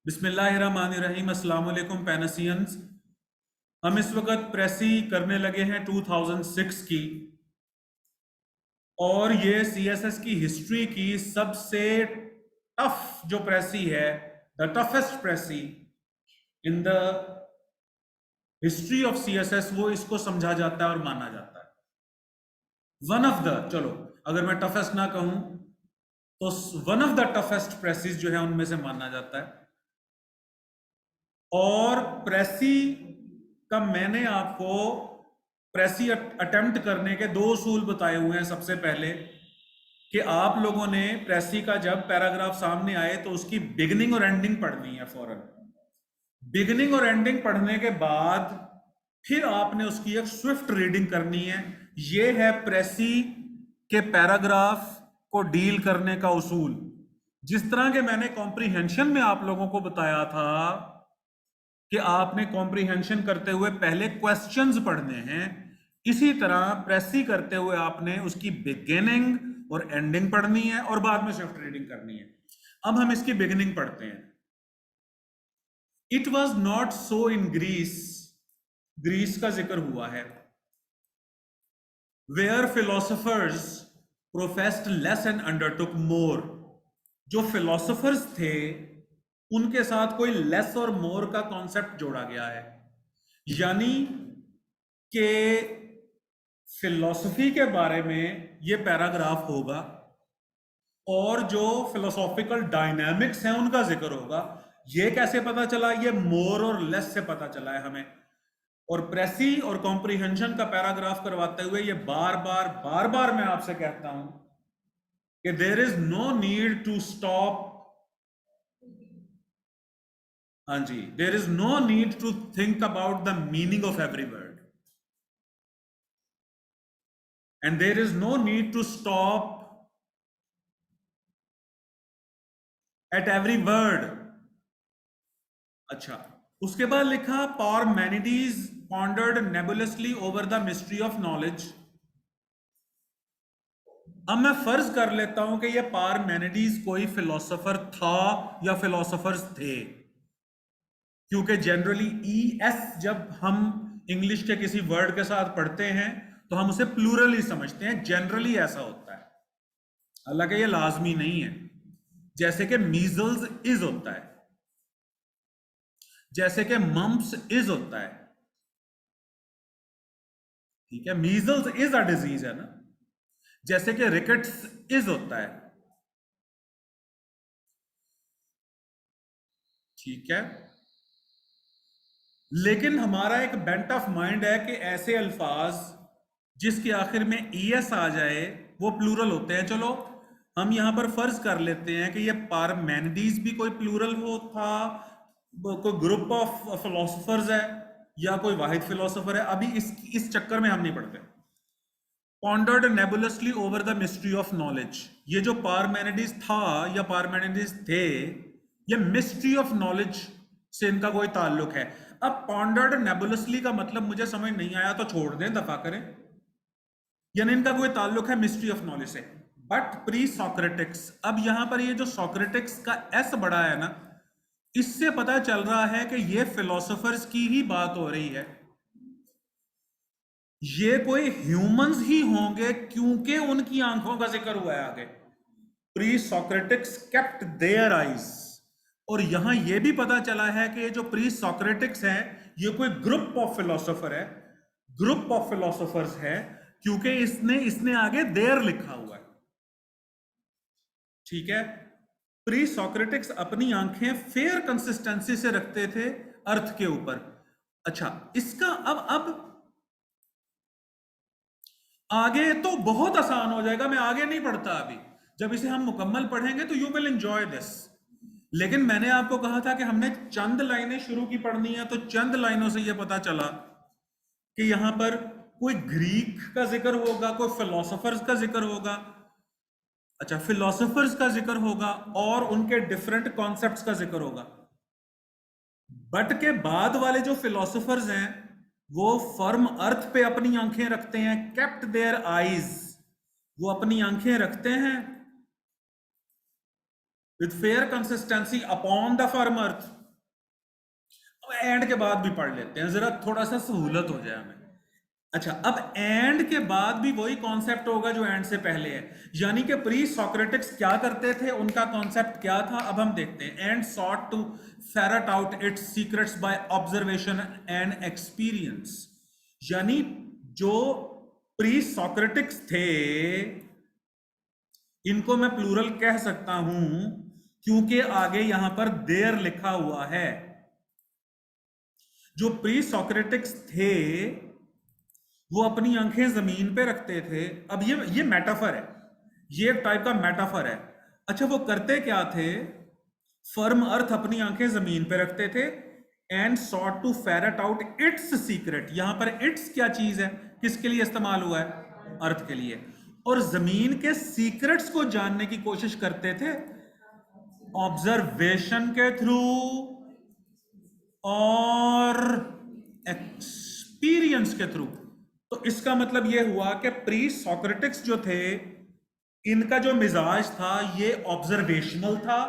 बिस्मिल्लाहिर्रहमानिर्रहीम। अस्सलाम वालेकुम पैनसियंस। हम इस वक्त प्रेसी करने लगे हैं 2006 की, और ये सीएसएस की हिस्ट्री की सबसे टफ जो प्रेसी है, the toughest precis in the history of CSS, वो इसको समझा जाता है और माना जाता है वन ऑफ द, चलो अगर मैं टफेस्ट ना कहूं तो one of the toughest precious जो है उनमें से माना जाता है। और प्रेसी का मैंने आपको प्रेसी अटेम्प्ट करने के दो उसूल बताए हुए हैं। सबसे पहले कि आप लोगों ने प्रेसी का जब पैराग्राफ सामने आए तो उसकी बिगिनिंग और एंडिंग पढ़नी है फौरन। बिगिनिंग और एंडिंग पढ़ने के बाद फिर आपने उसकी एक स्विफ्ट रीडिंग करनी है। ये है प्रेसी के पैराग्राफ को डील करने का उसूल। जिस तरह के मैंने कॉम्प्रीहेंशन में आप लोगों को बताया था कि आपने कॉम्प्रीहेंशन करते हुए पहले क्वेश्चंस पढ़ने हैं, इसी तरह प्रेसी करते हुए आपने उसकी बिगिनिंग और एंडिंग पढ़नी है और बाद में स्विफ्ट रीडिंग करनी है। अब हम इसकी बिगिनिंग पढ़ते हैं। It was not so in Greece, Greece का जिक्र हुआ है, where philosophers professed less and undertook more. जो फिलोसफर्स थे उनके साथ कोई लेस और मोर का कॉन्सेप्ट जोड़ा गया है, यानी कि फिलॉसफी के बारे में ये पैराग्राफ होगा और जो फिलोसॉफिकल डायनामिक्स हैं उनका जिक्र होगा। ये कैसे पता चला? ये मोर और लेस से पता चला है हमें। और प्रेसी और कॉम्प्रीहेंशन का पैराग्राफ करवाते हुए ये बार बार मैं आपसे कहता हूं कि there is no need to stop. हाँ जी, there is no need to think about the meaning of every word, and there is no need to stop at every word. अच्छा, उसके बाद लिखा Parmenides pondered nebulously over the mystery of knowledge. अब मैं फर्ज कर लेता हूं कि ये पारमेनिडीज कोई फिलोसोफर था या फिलोसोफर्स थे, क्योंकि जनरली एस जब हम इंग्लिश के किसी वर्ड के साथ पढ़ते हैं तो हम उसे प्लूरल ही समझते हैं। जनरली ऐसा होता है, हालांकि ये लाजमी नहीं है। जैसे कि मीजल्स इज होता है, जैसे कि मम्प्स इज होता है, ठीक है, मीजल्स इज अ डिजीज है ना। जैसे कि रिकेट्स इज होता है, ठीक है। लेकिन हमारा एक बेंट ऑफ माइंड है कि ऐसे अल्फाज जिसके आखिर में ईएस आ जाए वो प्लूरल होते हैं। चलो हम यहां पर फर्ज कर लेते हैं कि ये पारमेनिडीज भी कोई प्लूरल हो था, कोई ग्रुप ऑफ फिलोसफर्स है या कोई वाहिद फिलोसफर है। अभी इस चक्कर में हम नहीं पढ़ते। Pondered nebulously over the mystery of knowledge, ये जो पारमेनिडीज था या पारमेनिडीज थे, ये मिस्ट्री ऑफ नॉलेज से इनका कोई ताल्लुक है। अब पॉन्डर्ड नेबुलसली का मतलब मुझे समझ नहीं आया तो छोड़ दें, दफा करें, यानी इनका कोई ताल्लुक है मिस्ट्री ऑफ नॉलेज से। बट प्री सॉक्रेटिक्स, अब यहां पर ये जो सॉक्रेटिक्स का एस बड़ा है ना, इससे पता चल रहा है कि ये फिलोसोफर्स की ही बात हो रही है। ये कोई ह्यूमंस ही होंगे क्योंकि उनकी आंखों का जिक्र हुआ है आगे। Pre Socratics kept their eyes. और यहां यह भी पता चला है कि ये जो प्री सॉक्रेटिक्स है ये कोई ग्रुप ऑफ फिलोसोफर है, ग्रुप ऑफ फिलोसोफर्स है, क्योंकि इसने आगे देयर लिखा हुआ है, ठीक है। प्री सॉक्रेटिक्स अपनी आंखें फेयर कंसिस्टेंसी से रखते थे अर्थ के ऊपर। अच्छा, इसका अब आगे तो बहुत आसान हो जाएगा, मैं आगे नहीं पढ़ता अभी। जब इसे हम मुकम्मल पढ़ेंगे तो यू विल एंजॉय दिस। लेकिन मैंने आपको कहा था कि हमने चंद लाइनें शुरू की पढ़नी है, तो चंद लाइनों से यह पता चला कि यहां पर कोई ग्रीक का जिक्र होगा, कोई फिलोसोफर्स का जिक्र होगा। अच्छा, फिलोसोफर्स का जिक्र होगा और उनके डिफरेंट कॉन्सेप्ट्स का जिक्र होगा। बट के बाद वाले जो फिलोसोफर्स हैं वो फर्म अर्थ पे अपनी आंखें रखते हैं, केप्ट देयर आईज, वो अपनी आंखें रखते हैं with fair consistency upon the firm earth. And के बाद भी पढ़ लेते हैं, जरा थोड़ा सा सहूलत हो जाए हमें। अच्छा, अब एंड के बाद भी वही कॉन्सेप्ट होगा जो एंड से पहले है, यानी कि प्री सोक्रेटिक्स क्या करते थे, उनका कॉन्सेप्ट क्या था, अब हम देखते हैं। And sought to ferret out its secrets by observation and experience, यानी जो प्री सोक्रेटिक्स थे, इनको मैं प्लूरल कह सकता हूं क्योंकि आगे यहां पर देर लिखा हुआ है। जो प्री सोक्रेटिक्स थे वो अपनी आंखें जमीन पे रखते थे। अब ये मेटाफर है, ये एक टाइप का मेटाफर है। अच्छा, वो करते क्या थे? फर्म अर्थ अपनी आंखें जमीन पे रखते थे and sought to ferret out its secret. यहां पर इट्स क्या चीज है, किसके लिए इस्तेमाल हुआ है? अर्थ के लिए। और जमीन के सीक्रेट्स को जानने की कोशिश करते थे ऑब्जर्वेशन के थ्रू और एक्सपीरियंस के थ्रू। तो इसका मतलब यह हुआ कि प्री सोक्रेटिक्स जो थे, इनका जो मिजाज था ये ऑब्जर्वेशनल था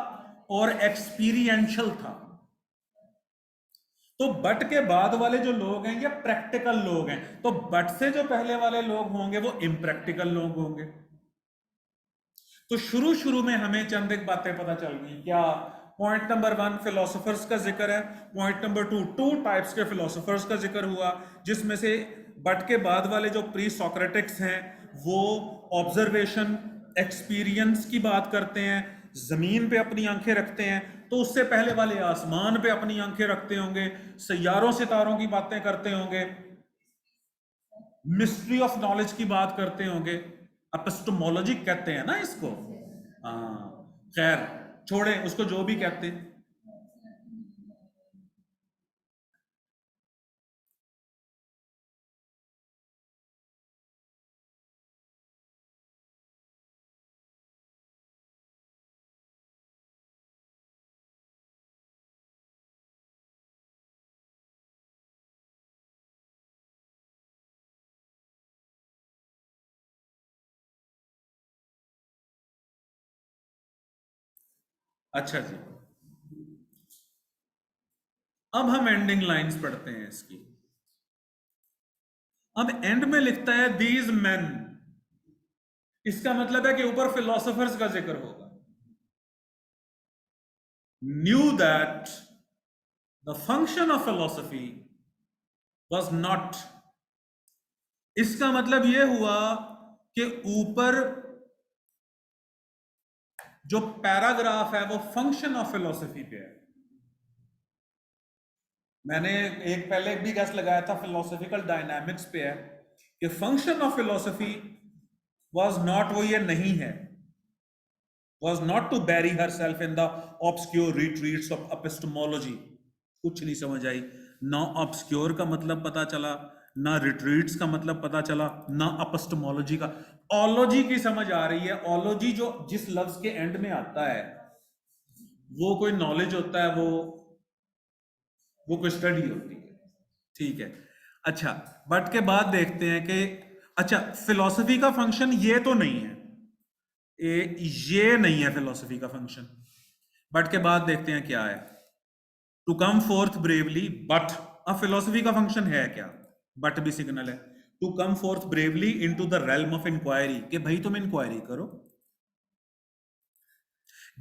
और एक्सपीरियंशियल था। तो बट के बाद वाले जो लोग हैं ये प्रैक्टिकल लोग हैं, तो बट से जो पहले वाले लोग होंगे वो इम्प्रैक्टिकल लोग होंगे। तो शुरू शुरू में हमें चंद एक बातें पता चल गई। क्या? पॉइंट नंबर 1 फिलोसोफर्स का जिक्र है। पॉइंट नंबर 2 टू टाइप्स के फिलोसोफर्स का जिक्र हुआ, जिसमें से बट के बाद वाले जो प्री सोक्रेटिक्स हैं वो ऑब्जर्वेशन एक्सपीरियंस की बात करते हैं, जमीन पे अपनी आंखें रखते हैं। तो उससे पहले वाले आसमान पे अपनी आंखें रखते होंगे, सैयारों सितारों की बातें करते होंगे, मिस्ट्री ऑफ नॉलेज की बात करते होंगे। एपिस्टेमोलॉजी कहते हैं ना इसको। हाँ, खैर छोड़े उसको, जो भी कहते हैं। अच्छा जी, अब हम एंडिंग लाइंस पढ़ते हैं इसकी। अब एंड में लिखता है दीज मैन, इसका मतलब है कि ऊपर फिलोसोफर्स का जिक्र होगा। Knew that the function of philosophy was not, इसका मतलब यह हुआ कि ऊपर जो पैराग्राफ है वो फंक्शन ऑफ फिलोसफी पे है। मैंने एक पहले भी गैस लगाया था फिलोसफिकल डायनामिक्स पे है कि function of philosophy was not, वो ये नहीं है, was not to bury her self in the obscure retreats of epistemology. कुछ नहीं समझ आई, ना ऑब्सक्योर का मतलब पता चला, ना रिट्रीट्स का मतलब पता चला, ना एपिस्टेमोलॉजी का। ओलॉजी की समझ आ रही है। ओलॉजी जो जिस लफ्ज के एंड में आता है वो कोई नॉलेज होता है, वो कोई स्टडी होती है। ठीक है। अच्छा, बट के बाद देखते हैं कि अच्छा फिलॉसफी का फंक्शन ये तो नहीं है, ये नहीं है फिलॉसफी का फंक्शन। बट के बाद देखते हैं क्या है। To come forth bravely but, अब फिलॉसफी का फंक्शन है क्या? बट भी सिग्नल है। To come forth bravely into the realm of inquiry, कि भाई तुम इंक्वायरी करो।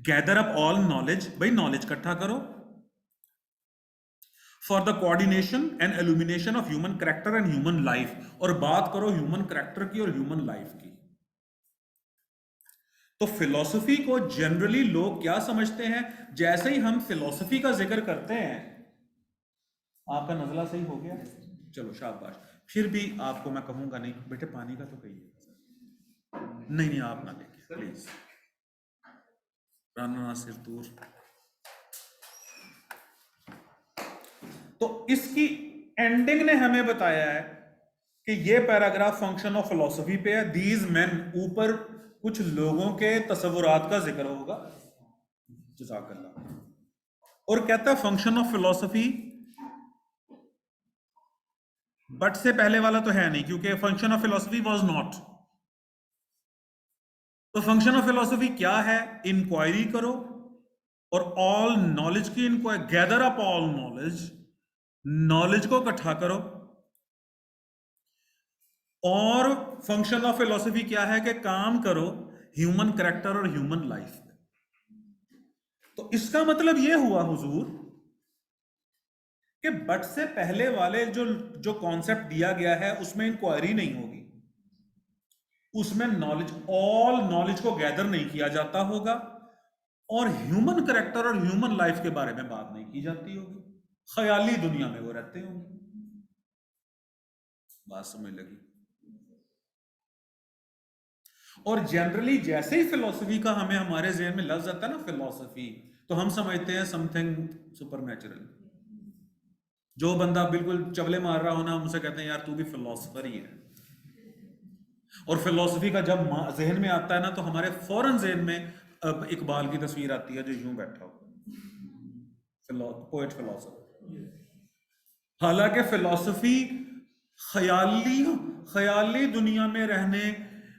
गैदर अप ऑल नॉलेज, भाई नॉलेज इकट्ठा करो। For the coordination and illumination of human character and human life, और बात करो ह्यूमन कैरेक्टर की और ह्यूमन लाइफ की। तो फिलॉसफी को जनरली लोग क्या समझते हैं? जैसे ही हम फिलॉसफी का जिक्र करते हैं, आपका नजला सही हो गया, चलो शाबाश। फिर भी आपको मैं कहूंगा नहीं बेटे पानी का तो कहिए। नहीं नहीं, आप ना देखिए प्लीज, राना सिर दूर। तो इसकी एंडिंग ने हमें बताया है कि ये पैराग्राफ फंक्शन ऑफ फिलोसफी पे है। दीज मैन, ऊपर कुछ लोगों के तसव्वुरात का जिक्र होगा, जज़ाकल्लाह। और कहता है फंक्शन ऑफ फिलोसफी, बट से पहले वाला तो है नहीं क्योंकि function of philosophy was not. तो फंक्शन ऑफ फिलोसफी क्या है? इंक्वायरी करो और ऑल नॉलेज की inquiry, gather up all knowledge knowledge को इकट्ठा करो। और फंक्शन ऑफ फिलोसफी क्या है कि काम करो ह्यूमन कैरेक्टर और ह्यूमन लाइफ में। तो इसका मतलब यह हुआ हुजूर कि बट से पहले वाले जो जो कॉन्सेप्ट दिया गया है उसमें इंक्वायरी नहीं होगी, उसमें नॉलेज, ऑल नॉलेज को गैदर नहीं किया जाता होगा, और ह्यूमन कैरेक्टर और ह्यूमन लाइफ के बारे में बात नहीं की जाती होगी, ख्याली दुनिया में वो रहते होंगे। बात समझ लगी? और जनरली जैसे ही फिलोसफी का हमें हमारे जहन में लफ्ज आता है ना फिलोसफी, तो हम समझते हैं समथिंग सुपरनेचुरल। जो बंदा बिल्कुल चवले मार रहा हो ना, हमसे कहते हैं यार तू भी फिलोसफर ही है। और फिलोसफी का जब जहन में आता है ना, तो हमारे फौरन जहन में अब इकबाल की तस्वीर आती है जो यूं बैठा हो, पोएट फिलोसफर। हालांकि फिलोसफी ख्याली ख्याली दुनिया में रहने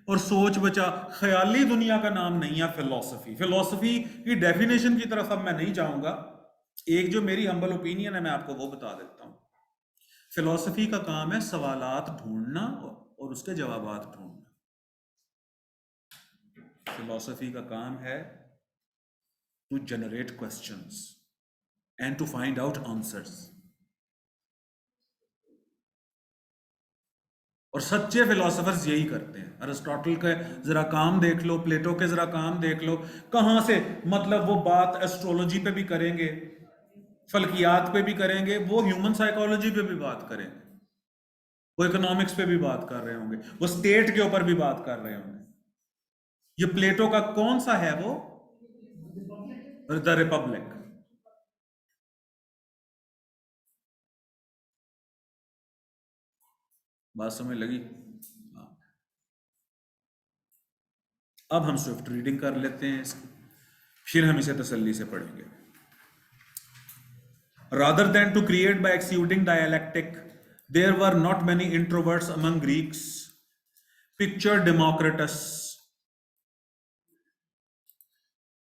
और सोच बचा, ख्याली दुनिया का नाम नहीं है फिलोसफी। फिलोसफी की डेफिनेशन की तरफ अब मैं नहीं जाऊंगा, एक जो मेरी हम्बल ओपिनियन है मैं आपको वो बता देता हूं। फिलोसफी का काम है सवालात ढूंढना और उसके जवाबात ढूंढना। फिलोसफी का काम है to generate questions and to find out answers. और सच्चे फिलोसफर्स यही करते हैं। अरिस्टोटल के जरा काम देख लो, प्लेटो के जरा काम देख लो, कहां से मतलब वो बात एस्ट्रोलॉजी पे भी करेंगे, फल्कियात पे भी करेंगे, वो ह्यूमन साइकोलॉजी पे भी बात करेंगे, वो इकोनॉमिक्स पे भी बात कर रहे होंगे, वो स्टेट के ऊपर भी बात कर रहे होंगे। ये प्लेटो का कौन सा है वो, द रिपब्लिक। बात समझ लगी? हाँ। अब हम स्विफ्ट रीडिंग कर लेते हैं इसकी, फिर हम इसे तसल्ली से पढ़ेंगे। Rather than to create by exuding dialectic, there were not many introverts among Greeks. Picture Democritus,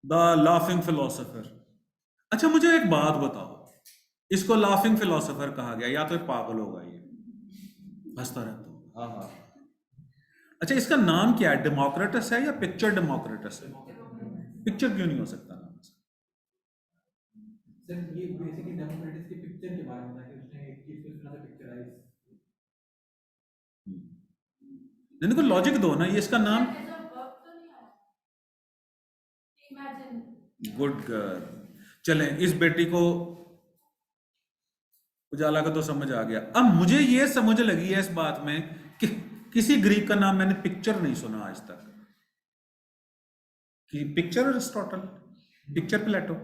the laughing philosopher. अच्छा मुझे एक बात बताओ, इसको लाफिंग फिलोसोफर कहा गया या तो पागल होगा ये, हंसता रहता होगा, हाँ हाँ। अच्छा इसका नाम क्या है, डेमोक्रेटस है या पिक्चर डेमोक्रेटस है? पिक्चर क्यों नहीं हो सकता नाम इसका? सर ये बेसिकली डेमोक्रेटिस की पिक्चर के बारे में था कि उसने एक चीज को इस तरह से पिक्चराइज। इनको लॉजिक दो ना, ये इसका नाम। Good girl. चलें, इस बेटी को उजाला का तो समझ आ गया। अब मुझे ये समझ लगी है इस बात में कि किसी ग्रीक का नाम मैंने पिक्चर नहीं सुना आज तक। कि पिक्चर अरिस्टोटल, पिक्चर प्लेटो।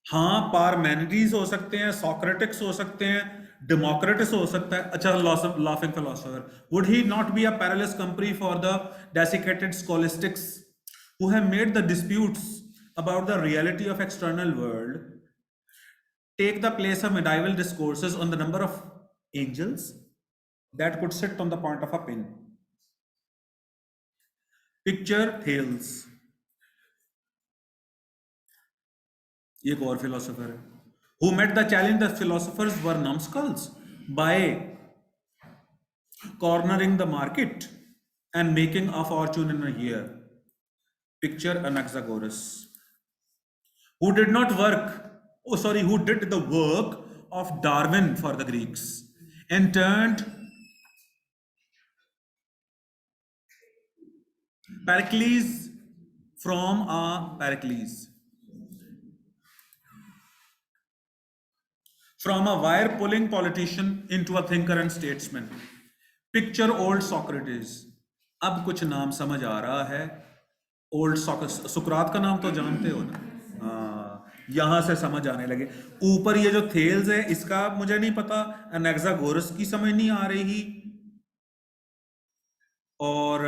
हाँ पारमेनिडीज हो सकते हैं, सोक्रेटिक्स हो सकते हैं, डेमोक्रेटस हो सकता है। अच्छा laughing philosopher, would he not be a perilous company for the desiccated scholastics who have made the disputes about the reality of external world take the place of medieval discourses on the number of angels that could sit on the point of a pin? Picture Thales, एक और philosopher है, who met the challenge that philosophers were numbskulls by cornering the market and making a fortune in a year. Picture Anaxagoras, who did not work, oh sorry, who did the work of Darwin for the Greeks and turned Pericles from a Pericles, from a wire pulling politician into a thinker and statesman. Picture old Socrates. अब कुछ नाम समझ आ रहा है। Old सुकरात का नाम तो जानते हो ना? हाँ, यहां से समझ आने लगे। ऊपर ये जो थेल्स है इसका मुझे नहीं पता, अनेक्सागोरस की समझ नहीं आ रही, और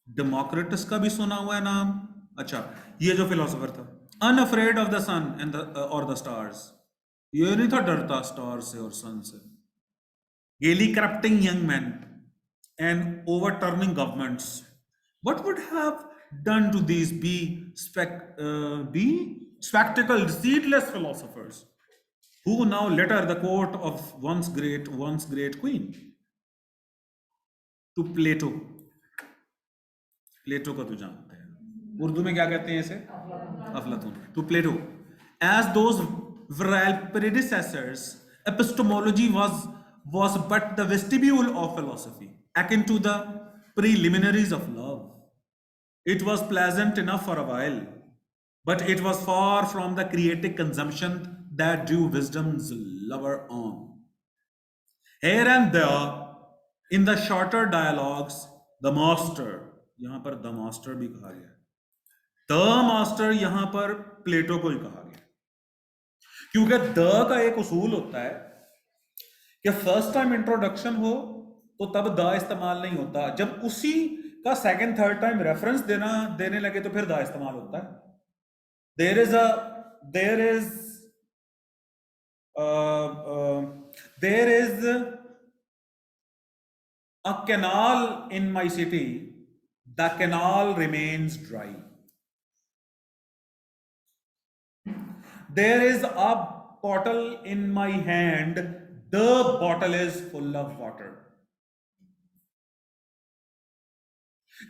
डेमोक्रेटस का भी सुना हुआ है नाम। अच्छा ये जो फिलोसोफर था, unafraid of the sun and और द स्टार्स, ये नहीं था डरता स्टार से और सन से। gaily corrupting young men and overturning governments. What would have done to these be spectacled, seedless philosophers? who now later the court of once great queen, to Plato. प्लेटो को तो जानते हैं, उर्दू में क्या कहते हैं इसे? अफलातून. To Plato. As those virile predecessors, epistemology was but the vestibule of philosophy, akin to the preliminaries of love. It was pleasant enough for a while, but it was far from the creative consumption that drew wisdom's lover on. Here and there, in the shorter dialogues, the master, यहां पर the master भी कहा गया, the master यहां पर प्लेटो को ही कहा गया, क्योंकि द का एक उसूल होता है कि फर्स्ट टाइम इंट्रोडक्शन हो तो तब द इस्तेमाल नहीं होता, जब उसी का सेकंड थर्ड टाइम रेफरेंस देने लगे तो फिर द इस्तेमाल होता है. There is a canal in my city. The canal remains dry. There is a bottle in my hand. The bottle is full of water.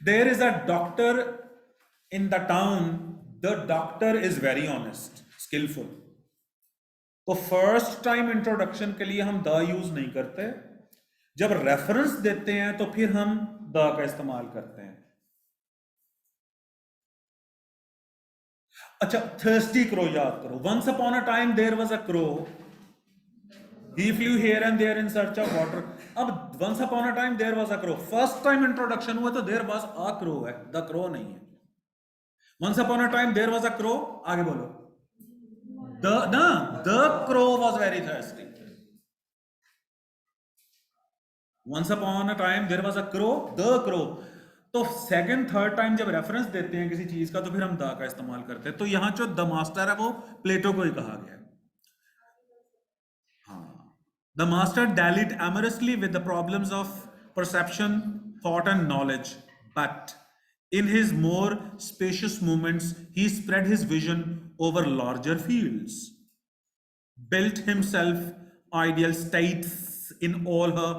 There is a doctor in the town. The doctor is very honest, skillful. तो first time introduction के लिए हम the use नहीं करते, जब reference देते हैं तो फिर हम द का इस्तेमाल करते हैं. अच्छा, थर्स्टी क्रो याद करो. Once upon a time there was a crow, he flew here and there in search of water. अब once upon a time there was a crow, first time introduction हुआ तो देयर वाज अ क्रो है, the crow नहीं है. Once upon a time there was a crow, आगे बोलो. The crow was very thirsty. Once upon a time there was a crow, the crow. तो second third time जब reference देते हैं किसी चीज का तो फिर हम द का इस्तेमाल करते हैं. तो यहां जो द मास्टर है वो प्लेटो को ही कहा गया है. हाँ, the master dallied amorously with the problems of perception, thought and knowledge, but in his more spacious moments he spread his vision over larger fields, built himself ideal states in all her,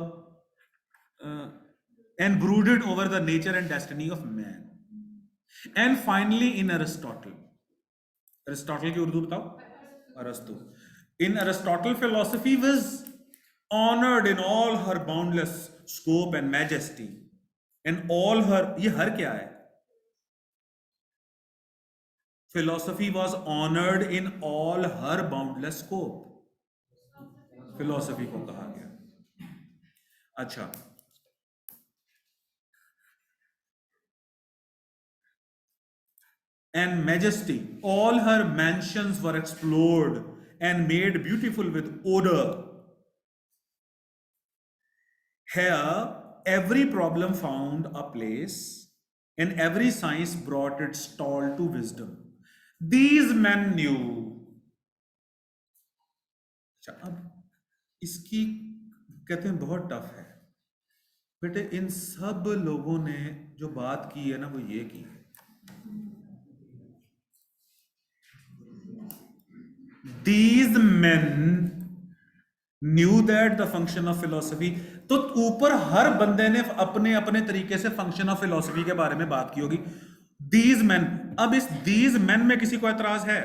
and brooded over the nature and destiny of man. And finally in Aristotle की उर्दू बताओ. अरस्तु. In Aristotle, philosophy was honored in all her boundless scope and majesty, and all her, ये हर क्या है? Philosophy was honored in all her boundless scope. Philosophy को कहा गया. अच्छा, and majesty, all her mansions were explored and made beautiful with odor. Here every problem found a place and every science brought its stall to wisdom. These men knew. अच्छा, अब इसकी कहते हैं बहुत टफ है बेटे. इन सब लोगों ने जो बात की है ना वो ये की है. These men knew that the function of philosophy. तो ऊपर हर बंदे ने अपने अपने तरीके से फंक्शन ऑफ फिलोसफी के बारे में बात की होगी. These men, अब इस these men में किसी को एतराज है?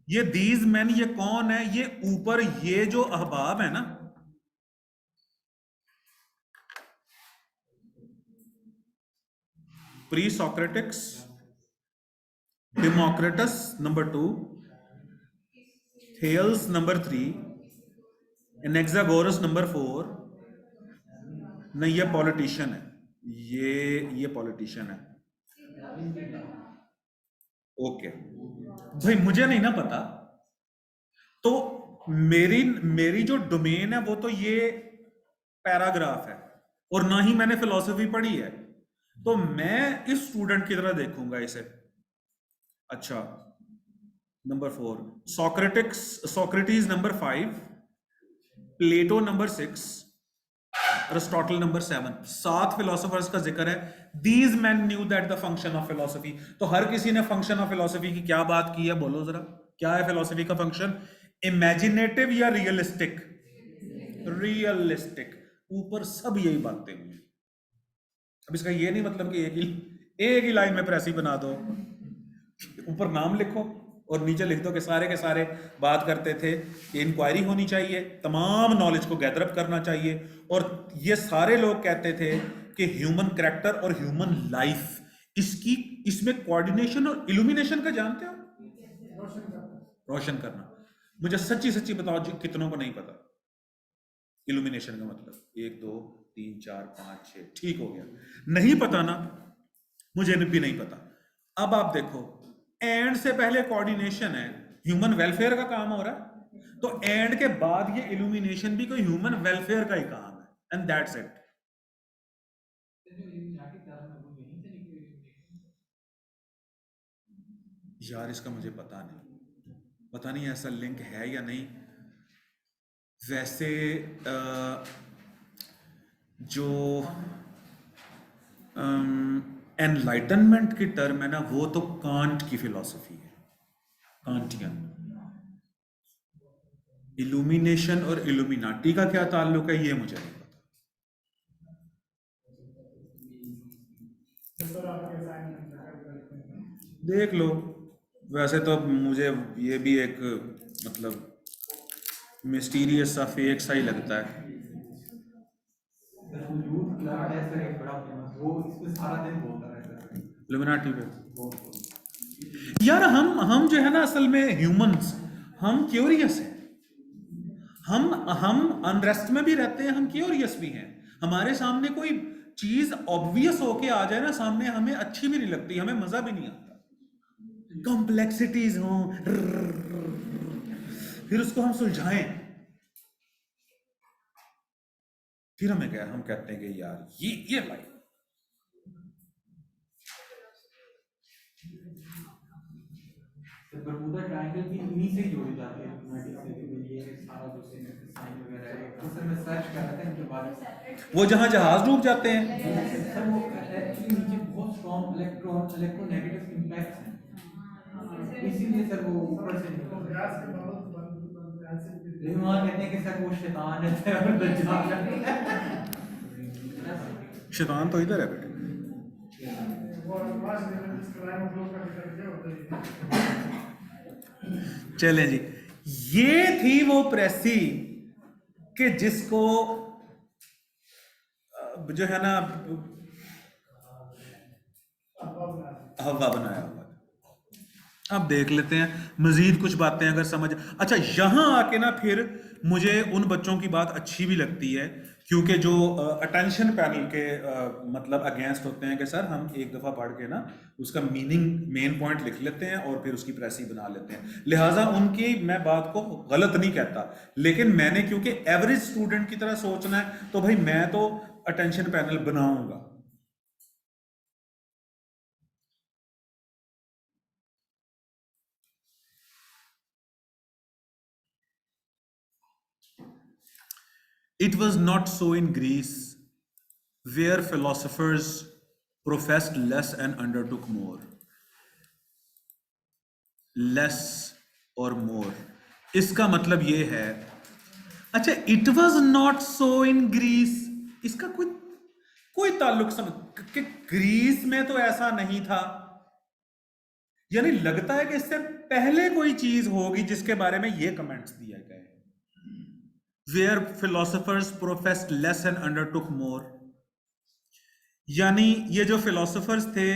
ये these men ये कौन है? ये ऊपर ये जो अहबाब है ना, pre Socratics, Democritus number 2, Thales number 3, Anaxagoras number 4. नहीं, ये पॉलिटिशियन है, ये पॉलिटिशियन है. ओके भाई, मुझे नहीं ना पता. तो मेरी जो डोमेन है वो तो ये पैराग्राफ है, और ना ही मैंने फिलॉसफी पढ़ी है, तो मैं इस स्टूडेंट की तरह देखूंगा इसे. अच्छा, नंबर 4 सोक्रेटिस नंबर 5, प्लेटो नंबर 6, अरिस्टोटल नंबर 7. 7 फिलोसोफर्स का जिक्र है. These man knew that the function of philosophy. तो हर किसी ने फंक्शन ऑफ फिलोसफी की क्या बात की है? बोलो जरा, क्या है फिलोसफी का फंक्शन? इमेजिनेटिव या रियलिस्टिक? रियलिस्टिक। ऊपर सब यही बातें हुई हैं। अब इसका ये नहीं मतलब कि एक ही लाइन में प्रेसी बना दो, ऊपर नाम लिखो और नीचे लिख दो कि सारे के सारे बात करते थे कि इंक्वायरी होनी चाहिए, तमाम नॉलेज को गैदर अप करना चाहिए, और ये सारे लोग कहते थे कि ह्यूमन करैक्टर और ह्यूमन लाइफ, इसकी इसमें कोऑर्डिनेशन और इल्यूमिनेशन का जानते हो? रोशन करना। मुझे सच्ची सच्ची बताओ जी, कितनों को नहीं पता इल्यूमिनेशन का मतलब? 1 2 3 4 5 6, ठीक हो गया। नहीं पता ना, मुझे भी नहीं पता। अब आप देखो, एंड से पहले कोऑर्डिनेशन है, ह्यूमन वेलफेयर का काम हो रहा है, तो एंड के बाद ये इल्यूमिनेशन भी कोई ह्यूमन वेलफेयर का ही काम है, एंड दैट्स इट। यार इसका मुझे पता नहीं ऐसा लिंक है या नहीं। वैसे जो एनलाइटनमेंट की टर्म है ना, वो तो कांट की फिलॉसफी है, कांटियन। इल्यूमिनेशन और इल्यूमिनाटी का क्या ताल्लुक है, ये मुझे नहीं पता। देख लो। वैसे तो मुझे ये भी एक मतलब मिस्टीरियस सा फेक सा ही लगता है। सर वो यूथ क्लब है सर, एक बड़ा फेमस, वो इस पे सारा दिन बोलता रहता है सर। इल्यूमिनाटी पे बहुत यार हम जो है ना, असल में ह्यूमंस, हम क्यूरियस हैं। हम अनरेस्ट में भी रहते हैं, हम क्यूरियस भी हैं। हमारे सामने कोई चीज ऑब्वियस होके आ जाए ना सामने, हमें अच्छी भी नहीं लगती, हमें मजा भी नहीं आता। कॉम्प्लेक्सिटीज हो, फिर उसको हम सुलझाएं, फिर हमें क्या, हम कहते हैं कि यार ये लाइफ। सर बरमूडा ट्रायंगल भी इन्हीं से जोड़ी जाती है मैथमेटिक्स से, कि ये सारा जो साइन वगैरह है। तो सर मैं सर्च कर रहा था इनके बारे में। वो जहां जहाज डूब जाते हैं। सर वो एक्चुअली नीचे बहुत स्ट्रॉन्ग इलेक्ट्रोनेगेटिव इम्पैक्ट्स हैं, इसीलिए सर वो ऊपर से लेकिन वहाँ कहते हैं कि सर वो शैतान है सर, और दज्जाल है। शैतान तो इधर है बेटे। चलें जी, ये थी वो प्रेसी कि जिसको जो है ना हवा बनाया हुआ था। अब देख लेते हैं मजीद कुछ बातें अगर समझ। अच्छा, यहां आके ना फिर मुझे उन बच्चों की बात अच्छी भी लगती है, क्योंकि जो अटेंशन पैनल के मतलब अगेंस्ट होते हैं कि सर हम एक दफ़ा पढ़ के ना उसका मीनिंग, मेन पॉइंट लिख लेते हैं और फिर उसकी प्रेसी बना लेते हैं। लिहाजा उनकी मैं बात को गलत नहीं कहता, लेकिन मैंने क्योंकि एवरेज स्टूडेंट की तरह सोचना है, तो भाई मैं तो अटेंशन पैनल बनाऊंगा। It was not so in Greece, where philosophers professed less and undertook more. Less और more, इसका मतलब ये है। अच्छा, it was not so in Greece, इसका कोई कोई ताल्लुक समझ कि ग्रीस में तो ऐसा नहीं था, यानी लगता है कि इससे पहले कोई चीज होगी जिसके बारे में ये कमेंट्स दिया गया है। Where philosophers professed less and undertook more, यानी ये जो फिलोसफर्स थे,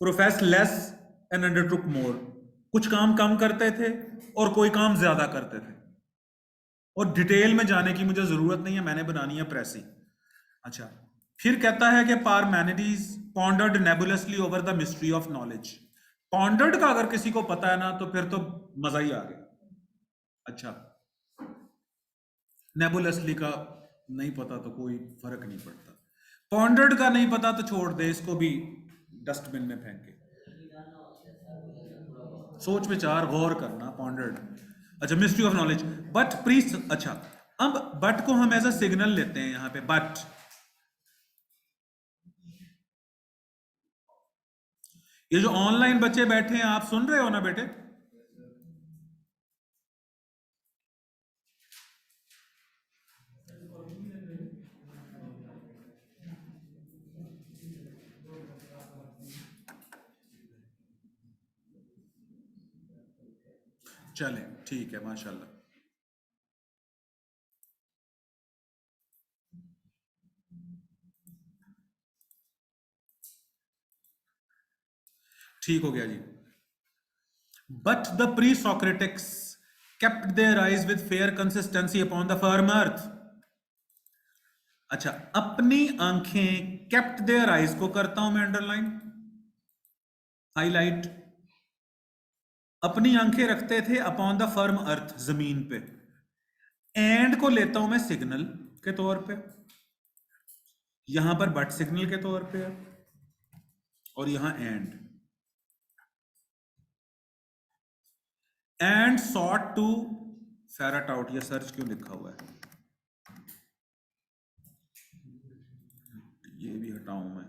profess less and undertook more, कुछ काम कम करते थे और कोई काम ज्यादा करते थे। और डिटेल में जाने की मुझे जरूरत नहीं है, मैंने बनानी है प्रेसी। अच्छा, फिर कहता है कि Parmenides pondered nebulously over the mystery of knowledge. Pondered का अगर किसी को पता है ना, तो फिर तो मजा ही आ गया। अच्छा, नेबुलसली का नहीं पता तो कोई फर्क नहीं पड़ता, पॉन्डर्ड का नहीं पता तो छोड़ दे, इसको भी डस्टबिन में फेंके। सोच विचार गौर करना, पॉन्डर्ड। अच्छा, mystery of knowledge, but priest. अच्छा, अब बट को हम एज अ सिग्नल लेते हैं यहां पे, बट ये जो ऑनलाइन बच्चे बैठे हैं, आप सुन रहे हो ना बेटे? चले ठीक है, माशाल्लाह। ठीक हो गया जी। But the pre Socratics kept their eyes with fair consistency upon the firm earth। अच्छा, अपनी आंखें, kept their eyes को करता हूं मैं अंडरलाइन, हाईलाइट। अपनी आंखें रखते थे अपॉन द फर्म अर्थ, जमीन पे। एंड को लेता हूं मैं सिग्नल के तौर पे, यहां पर बट सिग्नल के तौर पे है, और यहां and sought to ferret out. ये सर्च क्यों लिखा हुआ है, ये भी हटाऊं मैं।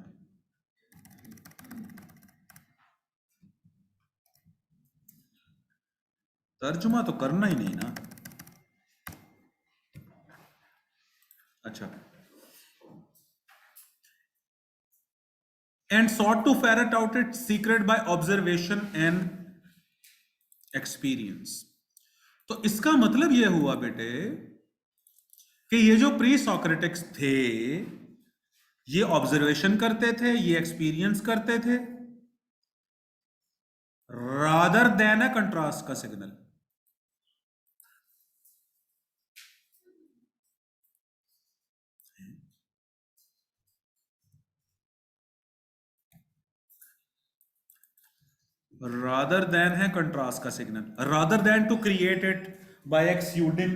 तर्जुमा तो करना ही नहीं ना। अच्छा, and sought to ferret out its secret by observation and experience। तो इसका मतलब यह हुआ बेटे कि ये जो प्री सॉक्रेटिक्स थे, ये ऑब्जर्वेशन करते थे, ये एक्सपीरियंस करते थे, रादर देन अ कंट्रास्ट का सिग्नल। रादर देन है कंट्रास्ट का signal, rather than to create it by exuding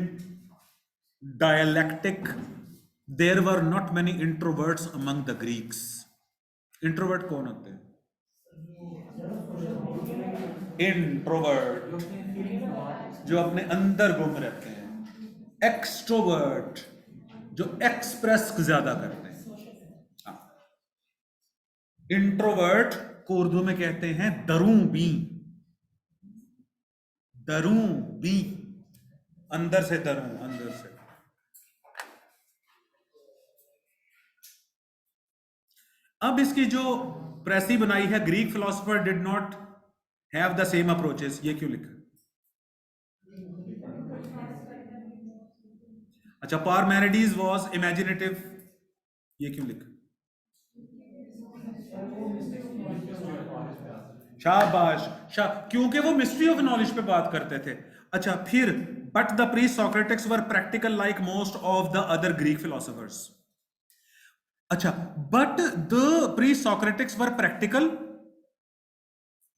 dialectic, there were not many introverts among the Greeks. Introvert कौन होते हैं? इंट्रोवर्ट, जो अपने अंदर गुम रहते हैं। एक्सट्रोवर्ट, जो एक्सप्रेस ज्यादा करते हैं। इंट्रोवर्ट को उर्दू में कहते हैं दरूं बी, दरूं बी, अंदर से दरूं, अंदर से। अब इसकी जो प्रेसी बनाई है, Greek philosopher did not have the same approaches, ये क्यों लिखा? अच्छा, पारमेनिडीज वाज इमेजिनेटिव, ये क्यों लिखा? शाबाश, क्योंकि वो मिस्ट्री ऑफ नॉलेज पे बात करते थे। अच्छा, फिर but the pre Socratics were practical like most of the other Greek philosophers. अच्छा, but the pre Socratics were practical,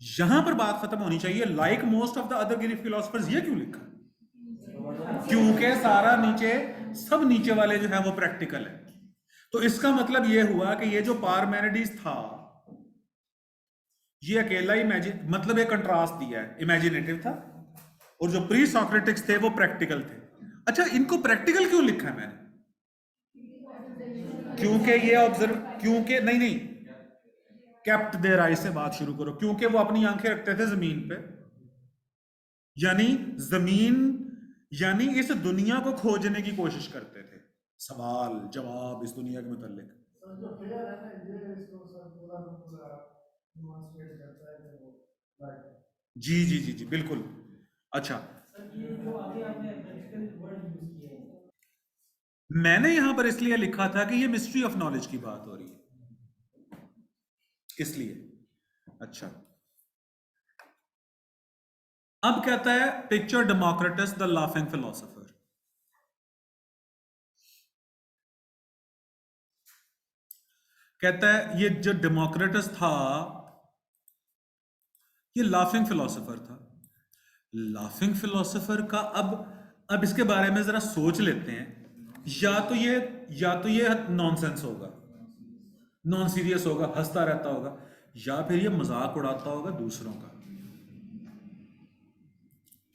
यहां पर बात खत्म होनी चाहिए। Like most of the other Greek philosophers, ये क्यों लिखा? क्योंकि सारा नीचे, सब नीचे वाले जो है वो प्रैक्टिकल है। तो इसका मतलब ये हुआ कि ये जो पारमेनिडीज था, ये अकेला मतलब एक कंट्रास्ट दिया है, इमेजिनेटिव था, और जो प्री सॉक्रेटिक्स थे वो प्रैक्टिकल थे। अच्छा, इनको प्रैक्टिकल क्यों लिखा है मैंने? क्योंकि ये ऑब्जर्व, क्योंकि नहीं, केप्ट देयर आइज से बात शुरू करो। क्योंकि वो अपनी आंखें रखते थे जमीन पे, यानी जमीन, यानी इस दुनिया को खोजने की कोशिश करते थे, सवाल जवाब इस दुनिया के मुतालिक। जी जी जी जी, बिल्कुल। अच्छा, मैंने यहां पर इसलिए लिखा था कि ये मिस्ट्री ऑफ नॉलेज की बात हो रही है, इसलिए। अच्छा, अब कहता है picture Democritus the laughing philosopher. कहता है ये जो डेमोक्रेटस था, ये लाफिंग फिलोसोफर था। लाफिंग फिलोसोफर का अब इसके बारे में जरा सोच लेते हैं। या तो ये नॉनसेंस होगा, नॉन सीरियस होगा, हंसता रहता होगा, या फिर ये मजाक उड़ाता होगा दूसरों का।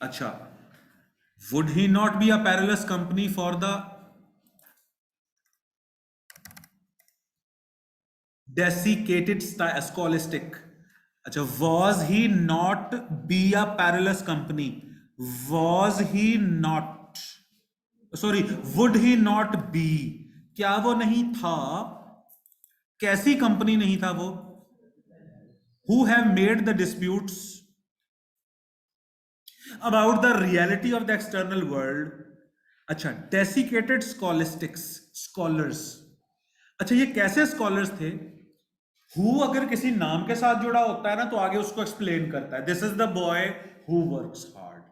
अच्छा, would he not be a perilous company for the desiccated scholastic? अच्छा, was he not be a perilous company, was he not, sorry, would he not be, क्या वो नहीं था? कैसी कंपनी नहीं था वो? Who have made the disputes, about the reality of the external world. अच्छा, डेसिकेटेड स्कॉलिस्टिक्स, स्कॉलर्स। अच्छा, ये कैसे स्कॉलर्स थे? हु अगर किसी नाम के साथ जुड़ा होता है ना तो आगे उसको एक्सप्लेन करता है। This is the boy who works hard,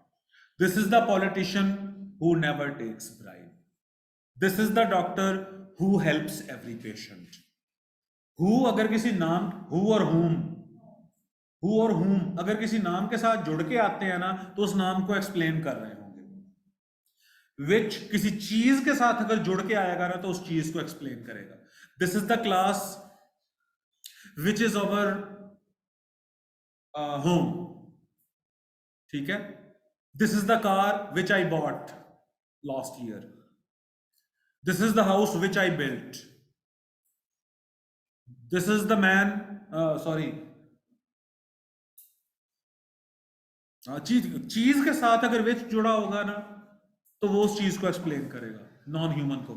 this is the politician who never takes bribe, this is the doctor who helps every patient. Who अगर किसी नाम, हु और हुम अगर किसी नाम के साथ जुड़ के आते हैं ना तो उस नाम को एक्सप्लेन कर रहे होंगे। विच किसी चीज के साथ अगर जुड़ के आएगा ना तो उस चीज को एक्सप्लेन करेगा। This is the class which is our home, ठीक है। This is the car which I bought last year, this is the house which I built, this is the man, sorry, चीज चीज के साथ अगर विच जुड़ा होगा ना तो वो उस चीज को एक्सप्लेन करेगा। नॉन ह्यूमन को,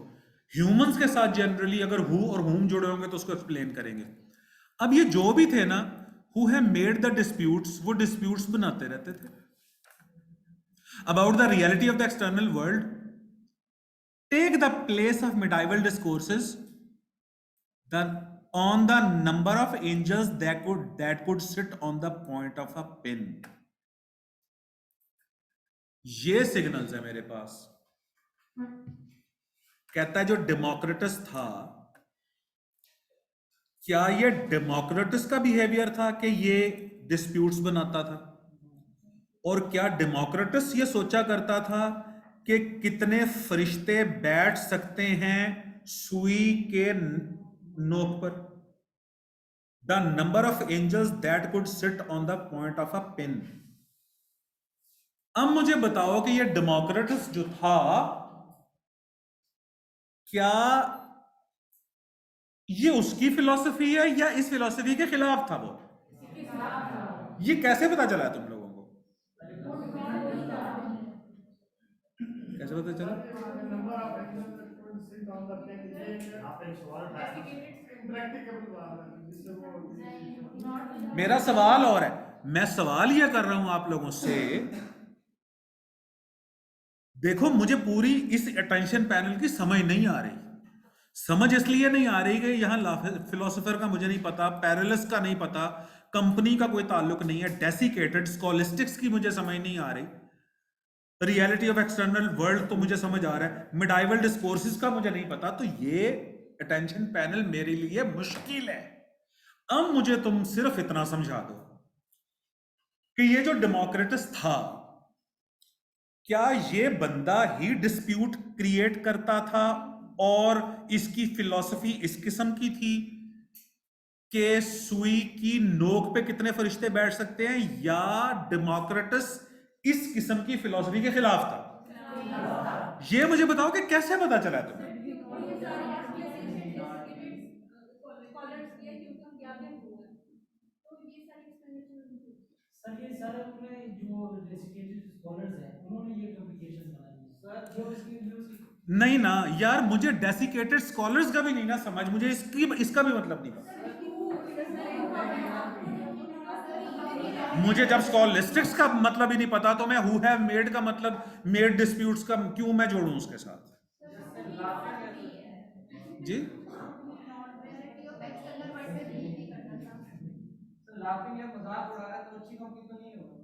ह्यूमंस के साथ जनरली अगर हु और हुम जुड़े होंगे तो उसको एक्सप्लेन करेंगे। अब ये जो भी थे ना, who have made the disputes, वो डिस्प्यूट्स बनाते रहते थे about the reality of the external world, take the place of medieval discourses the on the number of angels that could sit on the point of a pin। ये signals है मेरे पास। कहता है जो डेमोक्रेटस था, क्या ये डेमोक्रेटस का बिहेवियर था कि ये डिस्प्यूट्स बनाता था? और क्या डेमोक्रेटस ये सोचा करता था कि कितने फरिश्ते बैठ सकते हैं सुई के नोक पर? The number of angels that could sit on the point of a pin. अब मुझे बताओ कि ये डेमोक्रेटस जो था, क्या ये उसकी फिलॉसफी है या इस फिलॉसफी के खिलाफ था वो? ये कैसे पता चला तुम लोगों को? कैसे पता चला? मेरा सवाल और है, मैं सवाल यह कर रहा हूं आप लोगों से। देखो, मुझे पूरी इस अटेंशन पैनल की समझ नहीं आ रही। समझ इसलिए नहीं आ रही कि यहाँ फिलोसोफर का मुझे नहीं पता, पैरेलस का नहीं पता, कंपनी का कोई ताल्लुक नहीं है, डेसिकेटेड स्कॉलिस्टिक्स की मुझे समझ नहीं आ रही, रियलिटी ऑफ एक्सटर्नल वर्ल्ड तो मुझे समझ आ रहा है, मिडाइवल डिस्कोर्सेस का मुझे नहीं पता। तो ये अटेंशन पैनल मेरे लिए मुश्किल है। अब मुझे तुम सिर्फ इतना समझा दो कि ये जो डेमोक्रेटस था, क्या ये बंदा ही डिस्प्यूट क्रिएट करता था और इसकी फिलॉसफी इस किस्म की थी कि सुई की नोक पे कितने फरिश्ते बैठ सकते हैं, या डेमोक्रेटस इस किस्म की फिलॉसफी के खिलाफ था? ये मुझे बताओ कि कैसे पता चला तुम्हें? सर ये सारे उन्होंने जो डेसिकेटेड स्कॉलर्स हैं उन्होंने ये पब्लिकेशंस बनाई हैं सर, जो इसकी नहीं ना यार, मुझे डेसिकेटेड स्कॉलर्स का भी नहीं ना समझ, मुझे इसका भी मतलब नहीं पता। मुझे जब स्कॉलिस्टिक्स का मतलब ही नहीं पता तो मैं हु हैव मेड का मतलब, मेड डिस्प्यूट्स का क्यों मैं जोड़ूं उसके साथ? जी, लाफिंग या मजाक उड़ा रहा है तो अच्छी कंपनी तो नहीं होगा।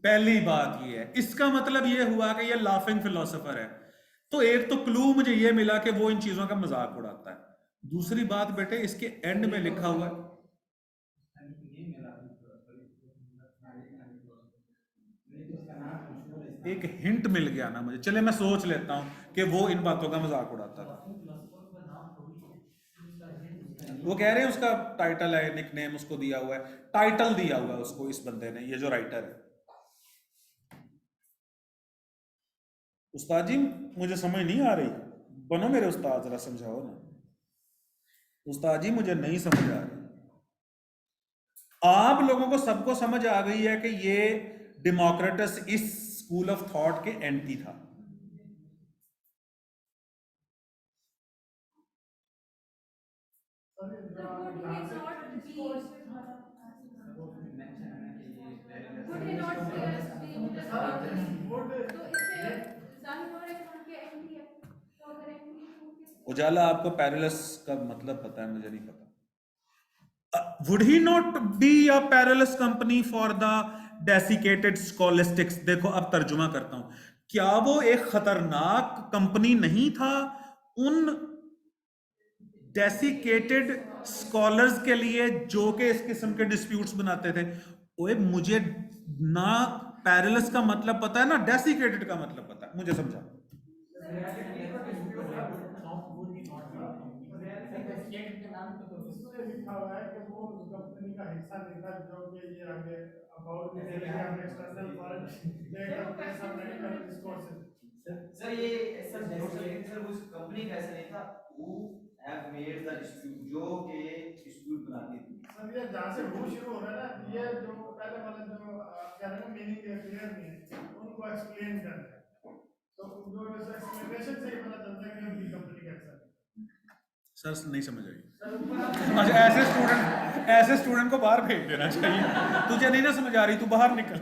पहली बात ये है, इसका मतलब ये हुआ कि ये लाफिंग फिलोसोफर है। तो एक तो क्लू मुझे ये मिला कि वो इन चीजों का मजाक उड़ाता है। दूसरी बात बेटे, इसके एंड में लिखा हुआ है, एक हिंट मिल गया ना मुझे, चले मैं सोच लेता हूं कि वो इन बातों का मजाक उड़ाता था। वो कह रहे हैं उसका टाइटल है, निकनेम उसको दिया हुआ है, टाइटल दिया हुआ है उसको इस बंदे ने, ये जो राइटर है। उस्ताद जी मुझे समझ नहीं आ रही, बनो मेरे उस्ताद, जरा समझाओ ना उस्ताद जी, मुझे नहीं समझ आ रही। आप लोगों को सबको समझ आ गई है कि ये डेमोक्रेटस इस स्कूल ऑफ थॉट के एंटी था। उजाला, आपको पैरेलस का मतलब पता है, मुझे नहीं पता। Would he not be a perilous company for the desiccated scholastics? देखो अब तर्जुमा करता हूं, क्या वो एक खतरनाक कंपनी नहीं था उन डेसिकेटेड स्कॉलर्स के लिए जो कि इस किस्म के डिस्प्यूट्स बनाते थे? ओए, मुझे ना पेरिलस का मतलब पता है ना डेसिकेटेड का मतलब पता है, मुझे समझा। इसमें लिखा हुआ है कि वो उस कंपनी का हिस्सा नहीं था जो कि ये आगे अबाउट एक्सटर्नल फंड सब मेडिकल रिसोर्सेज। सर ये ऐसा सर उस कंपनी का ऐसा नहीं था who have made the dispute जो के dispute बनाती थी। सर ये जहाँ से वो शुरू हो रहा है ना, ये जो पहले वाला जो आप कह रहे हैं ना मीनिंग क्लियर नहीं है, उनको एक्सप्लेन करना है, तो जो एक्सप्लेनेशन से ही पता चलता है कि ये कंपनी का हिस्सा है। सर नहीं समझ आई। अच्छा, ऐसे स्टूडेंट को बाहर भेज देना चाहिए। तुझे नहीं ना समझ आ रही, तू बाहर निकल।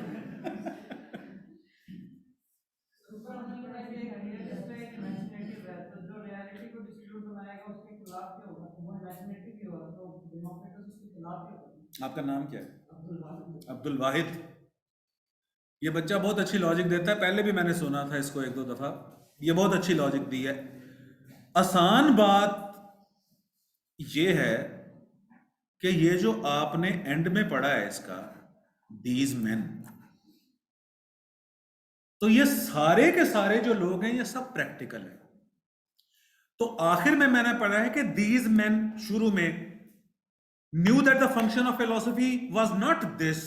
आपका नाम क्या है? अब्दुल वाहिद। ये बच्चा बहुत अच्छी लॉजिक देता है, पहले भी मैंने सुना था इसको एक दो दफा। ये बहुत अच्छी लॉजिक दी है। आसान बात ये है कि ये जो आपने एंड में पढ़ा है इसका, दीज मैन, तो ये सारे के सारे जो लोग हैं ये सब प्रैक्टिकल है। तो आखिर में मैंने पढ़ा है कि दीज मैन शुरू में knew that the function of philosophy was not this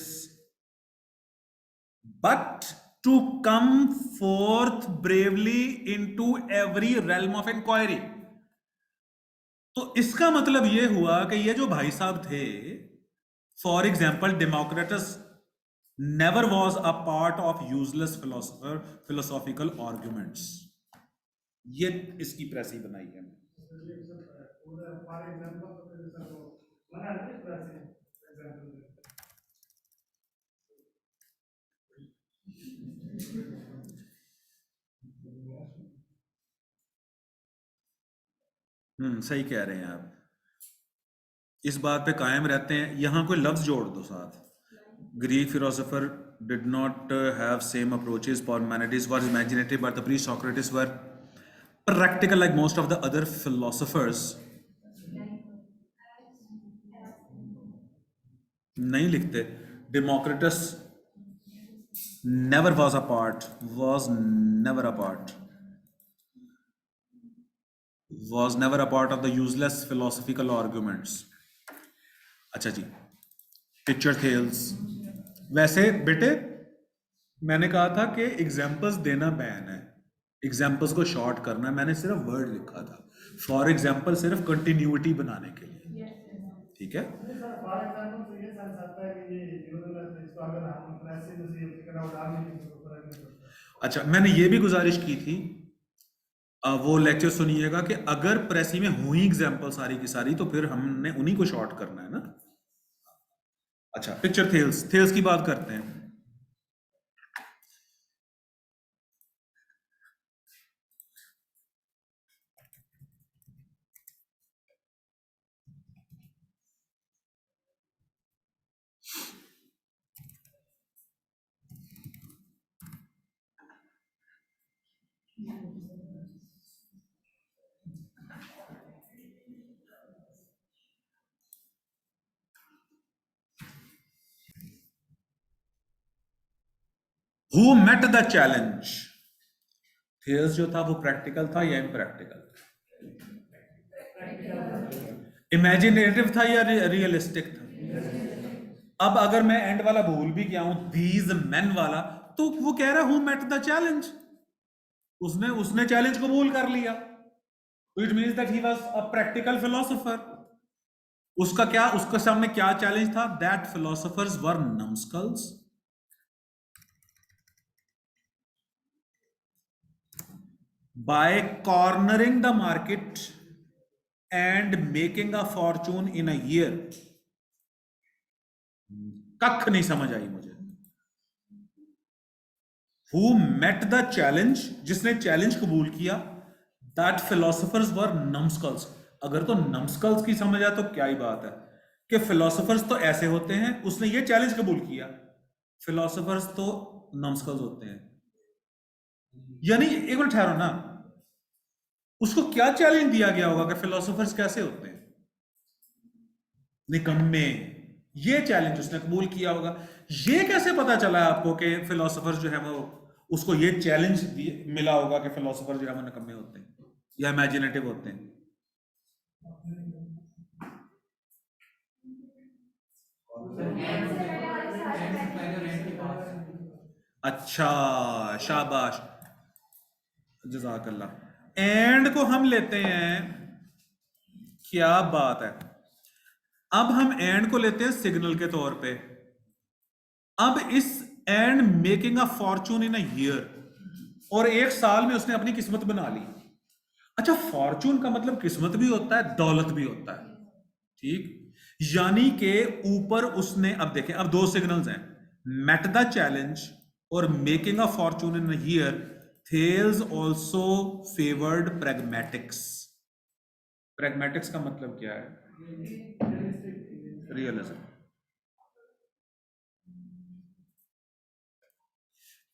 but to come forth bravely into every realm of inquiry। तो इसका मतलब ये हुआ कि ये जो भाई साहब थे, for example Democritus never was a part of useless philosophical arguments। ये इसकी प्रेसी बनाई है। फॉर एग्जांपल तो फिर सर वो मना नहीं कर सकते एग्जांपल। सही कह रहे हैं आप, इस बात पे कायम रहते हैं। यहां कोई लफ्ज जोड़ दो साथ। Greek philosopher did not have same approaches. Parmenides was imaginative but the pre-Socrates were practical like most of the other philosophers। नहीं लिखते। Democritus never was a part of the useless philosophical arguments। अच्छा जी, picture Thales. वैसे बेटे मैंने कहा था कि examples देना बैन है, एग्जाम्पल्स को शॉर्ट करना है। मैंने सिर्फ वर्ड लिखा था, फॉर एग्जाम्पल सिर्फ कंटिन्यूटी बनाने के लिए, ठीक है। सर फॉर एग्जांपल तो ये सर सकता है कि ये यूनिवर्स इसको अगर हम प्रेस से ये फिगर आउट डालने की तो फर्क नहीं पड़ता। अच्छा, मैंने ये भी गुजारिश की थी, वो लेक्चर सुनिएगा कि अगर प्रेसी में हुई एग्जाम्पल सारी की सारी तो फिर हमने उन्हीं को शॉर्ट करना है ना। अच्छा, पिक्चर थेल्स की बात करते हैं। Who met the challenge? Thales जो था वो प्रैक्टिकल था या इम्प्रैक्टिकल? इमेजिनेटिव था या रियलिस्टिक था? अब अगर मैं एंड वाला भूल भी गया हूं, दीज मैन वाला, तो वो कह रहा हूं मेट द चैलेंज। उसने चैलेंज को कबूल कर लिया। It means that he was a practical philosopher. उसके सामने क्या चैलेंज था? That philosophers were numskulls. By cornering the market and making a fortune in a year। कख नहीं समझ आई मुझे। हु मेट द चैलेंज, जिसने चैलेंज कबूल किया, दैट फिलोसफर्स वर नम्सकल्स। अगर तो नम्सकल्स की समझ आए तो क्या ही बात है कि फिलोसफर्स तो ऐसे होते हैं, उसने ये चैलेंज कबूल किया, फिलोसफर्स तो नम्सकल्स होते हैं। यानी एक मिनट ठहरो ना, उसको क्या चैलेंज दिया गया होगा कि फिलोसफर्स कैसे होते हैं, निकम्मे। ये चैलेंज उसने कबूल किया होगा। ये कैसे पता चला आपको कि फिलोसफर्स जो है वो, उसको ये चैलेंज मिला होगा कि फिलोसफर जो है वो निकम्मे होते हैं या इमेजिनेटिव होते हैं? अच्छा, शाबाश, जजाकल्ला। एंड को हम लेते हैं, क्या बात है। अब हम एंड को लेते हैं सिग्नल के तौर पे। अब इस and making a Fortune in a year, और एक साल में उसने अपनी किस्मत बना ली। अच्छा, फॉर्चून का मतलब किस्मत भी होता है, दौलत भी होता है, ठीक। यानी कि ऊपर उसने, अब देखें, अब दो सिग्नल्स हैं, मेट द चैलेंज और making a Fortune in a year. Thales also favoured pragmatics. Pragmatics का मतलब क्या है? रियलिज्म।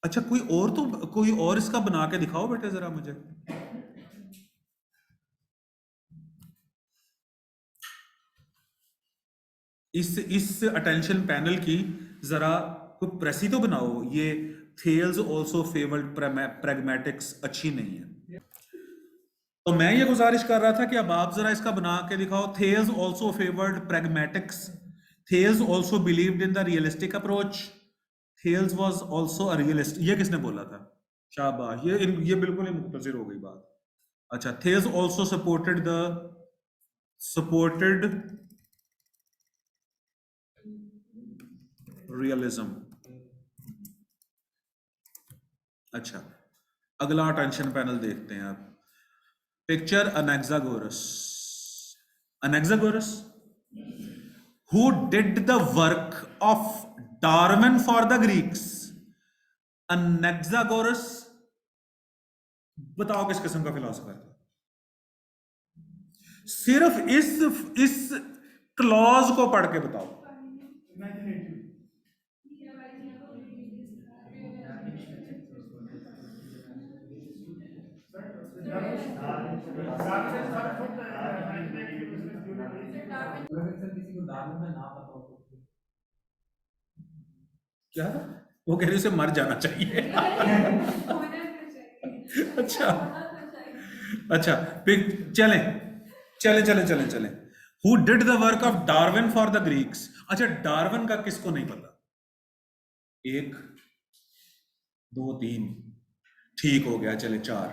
अच्छा, कोई और इसका बना के दिखाओ बेटे जरा मुझे। इस अटेंशन पैनल की जरा कोई प्रेसी तो बनाओ। ये थेल्स ऑल्सो फेवर्ड प्रैग्मेटिक्स अच्छी नहीं है। तो मैं ये गुजारिश कर रहा था कि अब आप जरा इसका बना के दिखाओ। Thales also favoured pragmatics, Thales also believed in the realistic approach, Thales was also a realist. ये किसने बोला था? शाबाश, ये बिल्कुल ही मुख्तसर हो गई बात। अच्छा, थेल्स आल्सो सपोर्टेड रियलिज्म। अच्छा, अगला अटेंशन पैनल देखते हैं आप। Picture Anaxagoras. Anaxagoras who did the work of Darwin for the Greeks। Anaxagoras, बताओ किस किस्म का फिलोसफर था? सिर्फ इस क्लॉज को पढ़ के बताओ। डार्विन फर्क होता है, इमेजिनेटिव उसमें थ्योरी थी। अगर किसी को डार्विन का ना पता हो तो क्या? वो कह रही उसे मर जाना चाहिए। अच्छा, अच्छा, चलें चलें चलें चलें चलें। Who did the work of Darwin for the Greeks. अच्छा, डार्विन का किसको नहीं पता? एक, दो, तीन, ठीक हो गया, चले चार।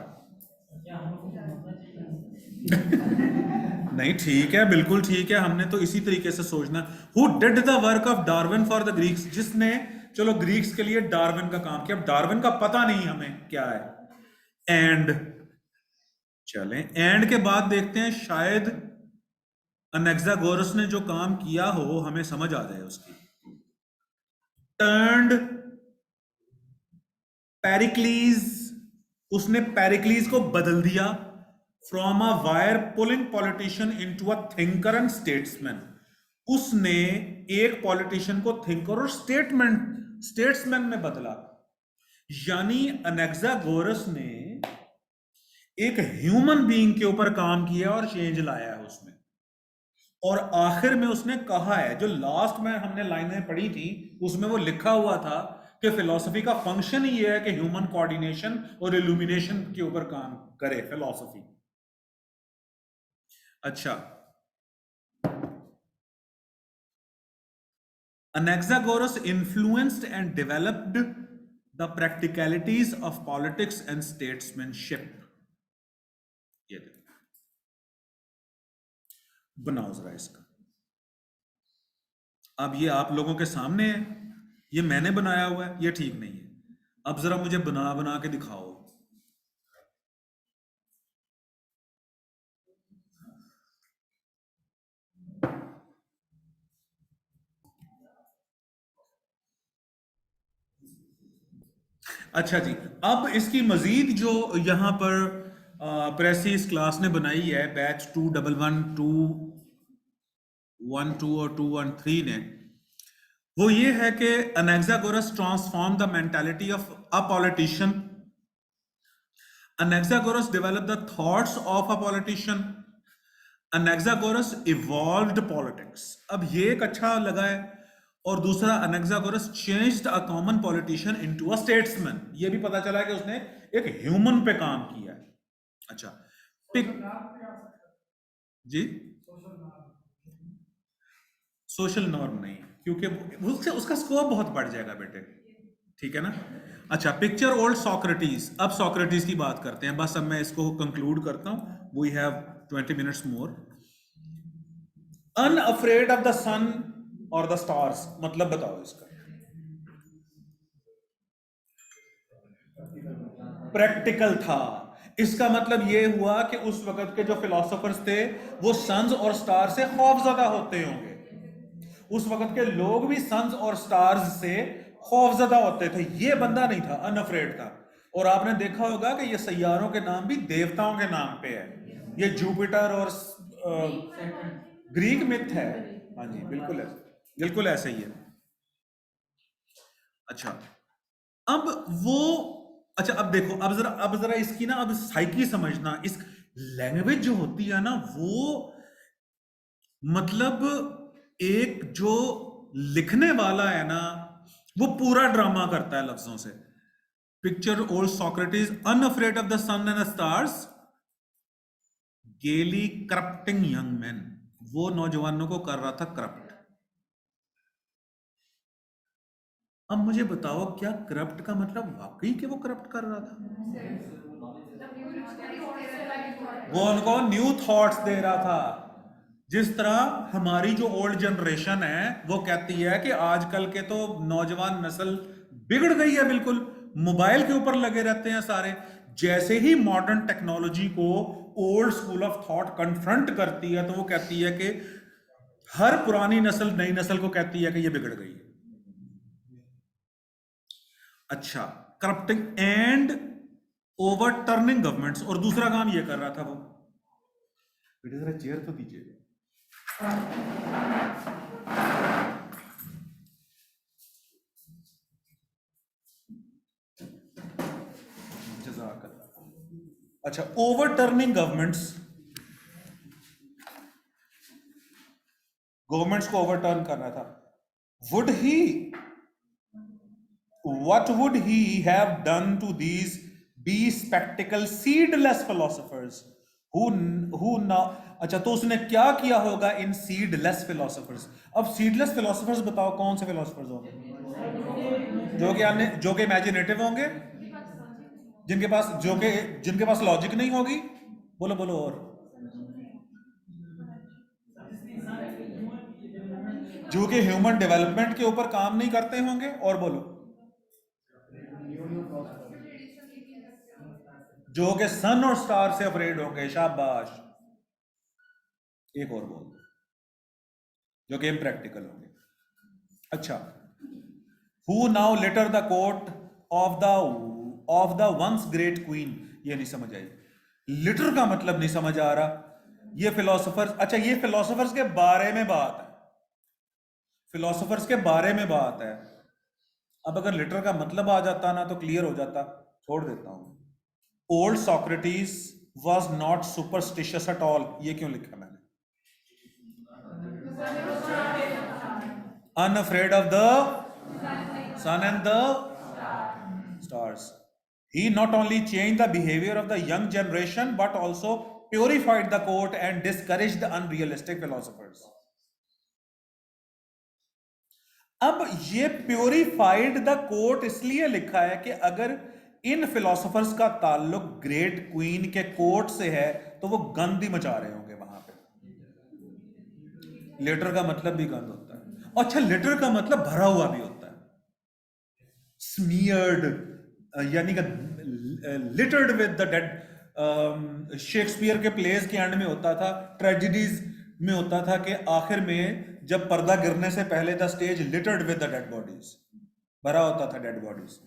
क्या हमको समझना चाहिए? नहीं, ठीक है, बिल्कुल ठीक है, हमने तो इसी तरीके से सोचना। Who did the work of Darwin for the Greeks, जिसने, चलो, ग्रीक्स के लिए डार्विन का काम किया। अब डार्विन का पता नहीं हमें क्या है। एंड, चलें एंड के बाद देखते हैं, शायद अनेक्सागोरस ने जो काम किया हो हमें समझ आ जाए उसकी। टर्न्ड पेरिक्लीज, उसने पेरिक्लीज को बदल दिया। From a wire pulling politician into a thinker and statesman. उसने एक पॉलिटिशियन को थिंकर और स्टेट्समैन में बदला। यानी अनेक्सागोरस ने एक ह्यूमन बीइंग के ऊपर काम किया और चेंज लाया है उसमें। और आखिर में उसने कहा है, जो लास्ट में हमने लाइनें पढ़ी थी उसमें वो लिखा हुआ था कि फिलॉसफी का फंक्शन ही ये है कि ह्यूमन कोऑर्डिनेशन और इल्यूमिनेशन के ऊपर काम करे फिलॉसफी। अच्छा, Anaxagoras influenced and developed the practicalities of politics and statesmanship। ये देखो, बनाओ जरा इसका। अब ये आप लोगों के सामने है, ये मैंने बनाया हुआ है, ये ठीक नहीं है। अब जरा मुझे बना बना के दिखाओ। अच्छा जी, अब इसकी मजीद जो यहाँ पर प्रेसी इस क्लास ने बनाई है बैच 211, 212 और 213 ने, वो ये है कि Anaxagoras transform the mentality of a politician, Anaxagoras develop the thoughts of a politician, Anaxagoras evolved politics. अब ये एक अच्छा लगा है। और दूसरा, Anaxagoras changed a common politician into a statesman. ये भी पता चला कि उसने एक ह्यूमन पे काम किया है। अच्छा, पिक सोशल नॉर्म भी आ सकता है, जी, सोशल नॉर्म। सोशल नॉर्म नहीं, क्योंकि उससे उसका स्कोप बहुत बढ़ जाएगा बेटे, ठीक है ना। अच्छा, पिक्चर ओल्ड सॉक्रेटिस। अब सॉक्रेटिस की बात करते हैं, बस अब मैं इसको कंक्लूड करता हूं। We have 20 minutes more. Unafraid of the sun और द स्टार्स, मतलब बताओ इसका। प्रैक्टिकल था। इसका मतलब ये हुआ कि उस वक्त के जो फिलोसोफर्स थे वो सन्स और स्टार से खौफजदा होते होंगे। उस वक्त के लोग भी सन्स और स्टार्स से खौफजदा होते थे। ये बंदा नहीं था, अनअफ्रेड था। और आपने देखा होगा कि ये सैयारों के नाम भी देवताओं के नाम पे है। ये जुपिटर और ग्रीक मिथ है। हाँ जी, बिल्कुल ऐसे, बिल्कुल ऐसे ही है। अच्छा, अब वो, अच्छा अब देखो, अब जरा इसकी ना, अब साइकी समझना। इस लैंग्वेज जो होती है ना, वो मतलब एक जो लिखने वाला है ना, वो पूरा ड्रामा करता है लफ्जों से। Picture old Socrates unafraid of the sun and the stars, gaily corrupting young man. वो नौजवानों को कर रहा था करप्ट। अब मुझे बताओ, क्या करप्ट का मतलब वाकई कि वो करप्ट कर रहा था? वो उनको न्यू थॉट्स दे रहा था। जिस तरह हमारी जो ओल्ड जनरेशन है वो कहती है कि आजकल के तो नौजवान नस्ल बिगड़ गई है, बिल्कुल मोबाइल के ऊपर लगे रहते हैं सारे। जैसे ही मॉडर्न टेक्नोलॉजी को old school of thought confront करती है तो वो कहती है कि हर पुरानी नस्ल नई नस्ल को कहती है कि ये बिगड़ गई है। अच्छा, करप्टिंग एंड ओवरटर्निंग गवर्नमेंट्स। और दूसरा काम ये कर रहा था वो, बेटे जरा चेयर तो दीजिए। जज़ाकल्लाह। अच्छा, ओवरटर्निंग गवर्नमेंट्स को ओवरटर्न कर रहा था। Would he what would he have done to these bespectacled seedless philosophers who now, अच्छा तो उसने क्या किया होगा इन seedless philosophers? अब seedless philosophers बताओ कौन से philosophers होंगे? जो कि imaginative होंगे, जिनके पास लॉजिक नहीं होगी। बोलो बोलो। और जो कि ह्यूमन डेवलपमेंट के ऊपर काम नहीं करते होंगे। और बोलो, जो कि सन और स्टार से अफ्रेड होंगे। शाबाश। एक और बोल, जो कि इम्प्रैक्टिकल होंगे। अच्छा, who now litre the court of the ones great queen. ये नहीं समझ आई, लिटर का मतलब नहीं समझ आ रहा। ये फिलोसोफर्स, अच्छा ये फिलोसोफर्स के बारे में बात है, फिलोसोफर्स के बारे में बात है। अब अगर लिटर का मतलब आ जाता ना तो क्लियर हो जाता। छोड़ देता हूं। Old Socrates was not superstitious at all. ये क्यों लिखा मैंने? Unafraid of the sun and the stars. He not only changed the behavior of the young generation but also purified the court and discouraged the unrealistic philosophers. अब ये purified the court इसलिए लिखा है कि अगर इन फिलोसोफर्स का ताल्लुक great queen के कोर्ट से है तो वो गंद ही मचा रहे होंगे वहां पे। लेटर का मतलब भी गंद होता है। अच्छा, लेटर का मतलब भरा हुआ भी होता है, स्मीयर्ड, यानी कि littered with the dead. Shakespeare के प्लेस के एंड में होता था, ट्रेजेडीज में होता था कि आखिर में जब पर्दा गिरने से पहले the stage littered with the dead bodies, भरा होता था डेड बॉडीज।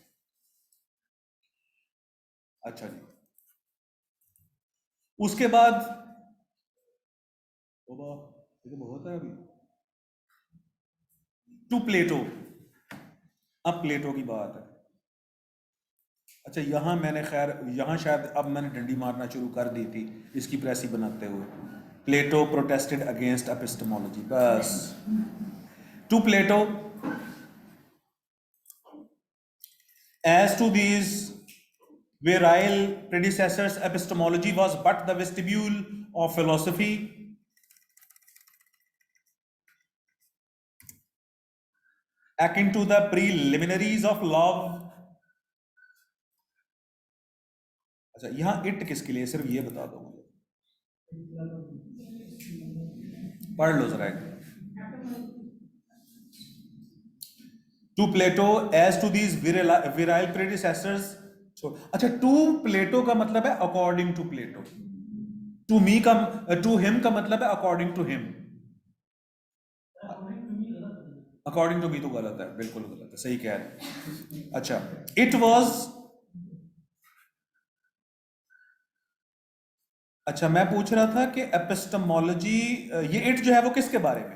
अच्छा जी, उसके बाद ये तो बहुत है अभी। टू प्लेटो, अब प्लेटो की बात है। अच्छा, यहाँ मैंने खैर यहाँ शायद अब मैंने डंडी मारना शुरू कर दी थी इसकी प्रेसी बनाते हुए। प्लेटो प्रोटेस्टेड अगेंस्ट एपिस्टेमोलॉजी, बस। To Plato, as to these virile predecessors, epistemology was but the vestibule of philosophy, akin to the preliminaries of love. अच्छा, यहां इट किसके लिए, सिर्फ ये बता दो मुझे, पढ़ लो जरा। To Plato as to these virile predecessors. अच्छा, टू प्लेटो का मतलब है according to Plato, to me का, टू हिम का मतलब है according to him. According to me तो गलत है, बिल्कुल गलत है, सही कह रहे हैं। अच्छा, इट वॉज, अच्छा मैं पूछ रहा था कि एपिस्टेमोलॉजी, ये इट जो है वो किसके बारे में?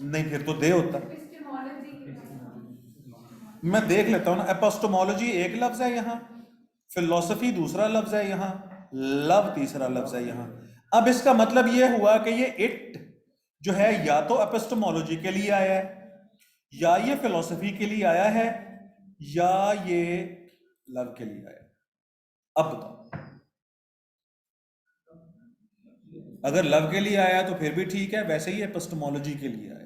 नहीं, फिर तो दे होता। मैं देख लेता हूं ना। एपिस्टेमोलॉजी एक लफ्ज है यहाँ, फिलोसफी दूसरा लफ्ज है यहाँ, लव तीसरा लफ्ज है यहाँ। अब इसका मतलब ये हुआ कि ये इट जो है या तो एपिस्टेमोलॉजी के लिए आया है, या ये फिलोसफी के लिए आया है, या ये लव के लिए आया है। अब बताओ, अगर लव के लिए आया तो फिर भी ठीक है, वैसे ही एपिस्टेमोलॉजी के लिए आया।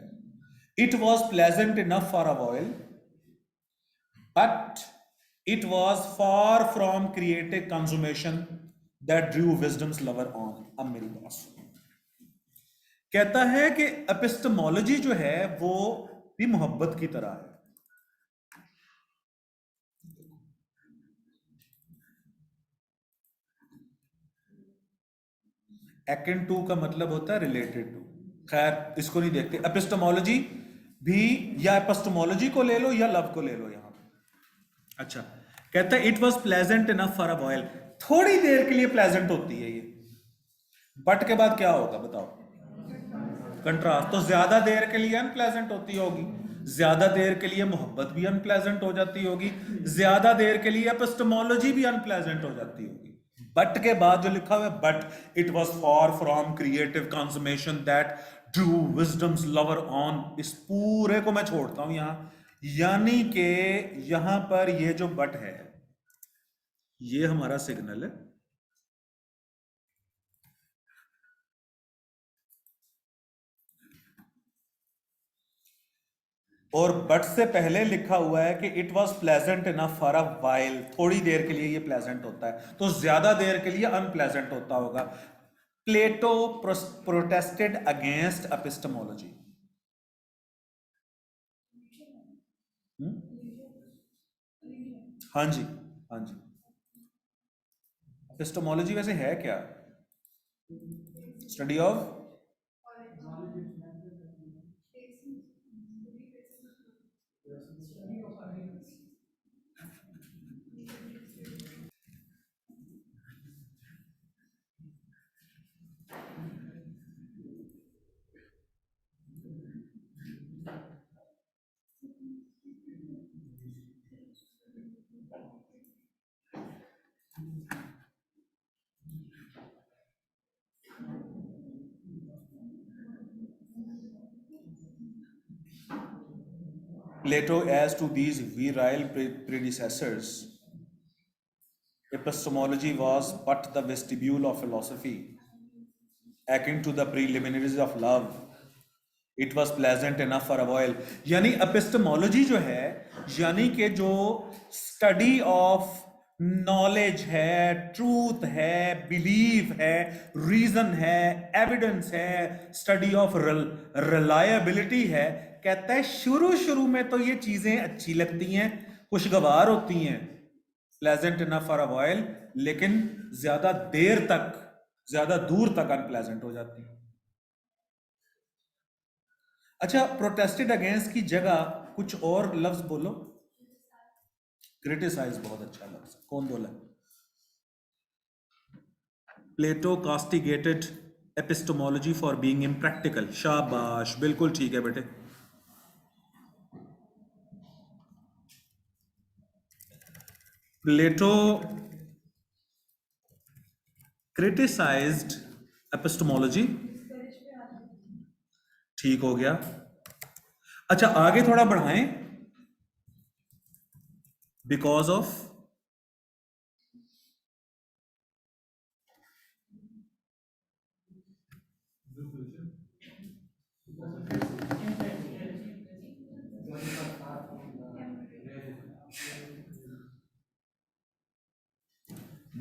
It was pleasant enough for a while, but it was far from creative consummation that drew wisdom's lover on. अब मेरी बात सुनो, कहता है कि एपिस्टेमोलॉजी जो है वो भी मोहब्बत की तरह है। akin to का मतलब होता है रिलेटेड टू, खैर इसको नहीं देखते। एपिस्टेमोलॉजी भी, या एपिस्टेमोलॉजी को ले लो या लव को ले लो यहां पे। अच्छा, कहता है it was pleasant enough for a while, थोड़ी देर के लिए प्लेजेंट होती है ये, बट के बाद क्या होगा बताओ? कंट्रास्ट। तो ज्यादा देर के लिए अनप्लेजेंट होती होगी, ज्यादा देर के लिए मोहब्बत भी अनप्लेजेंट हो जाती होगी, ज्यादा देर के लिए एपिस्टेमोलॉजी भी अनप्लेजेंट हो जाती होगी। बट के बाद जो लिखा हुआ है, but it was for from creative consummation that drew wisdom's lover on, इस पूरे को मैं छोड़ता हूं यहां, यानी कि यहां पर ये जो बट है ये हमारा सिग्नल है। और बट से पहले लिखा हुआ है कि it was pleasant enough for a while, थोड़ी देर के लिए ये प्लेजेंट होता है, तो ज्यादा देर के लिए अनप्लेजेंट होता होगा। प्लेटो प्रोटेस्टेड अगेंस्ट एपिस्टेमोलॉजी। हाँ जी, हाँ जी। एपिस्टेमोलॉजी वैसे है क्या? Study of, Plato as to these virile predecessors, epistemology was but the vestibule of philosophy, akin to the preliminaries of love. It was pleasant enough for a while. यानी epistemology जो है, यानी कि जो स्टडी ऑफ नॉलेज है, truth है, believe है, reason है, एविडेंस है, स्टडी ऑफ रिलायबिलिटी है, कहता है शुरू शुरू में तो ये चीजें अच्छी लगती हैं, खुशगवार होती हैं, pleasant enough for a while, लेकिन ज्यादा देर तक, ज्यादा दूर तक अनप्लेजेंट हो जाती है। अच्छा, प्रोटेस्टेड अगेंस्ट की जगह कुछ और लफ्ज बोलो। क्रिटिसाइज बहुत अच्छा लफ्ज, कौन बोला? प्लेटो कास्टिगेटेड एपिस्टोमोलॉजी फॉर बीइंग इम्प्रैक्टिकल। शाबाश, बिल्कुल ठीक है बेटे। प्लेटो क्रिटिसाइज्ड एपिस्टोमोलॉजी, ठीक हो गया। अच्छा, आगे थोड़ा बढ़ाएं। Because of,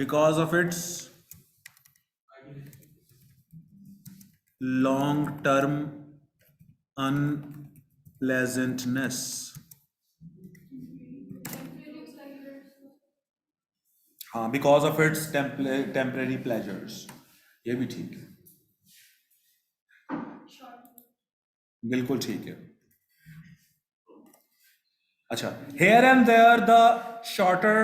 because of its long term unpleasantness। हाँ, because of it's temporary pleasures, ये भी ठीक है, बिल्कुल ठीक है। अच्छा, here and there the shorter,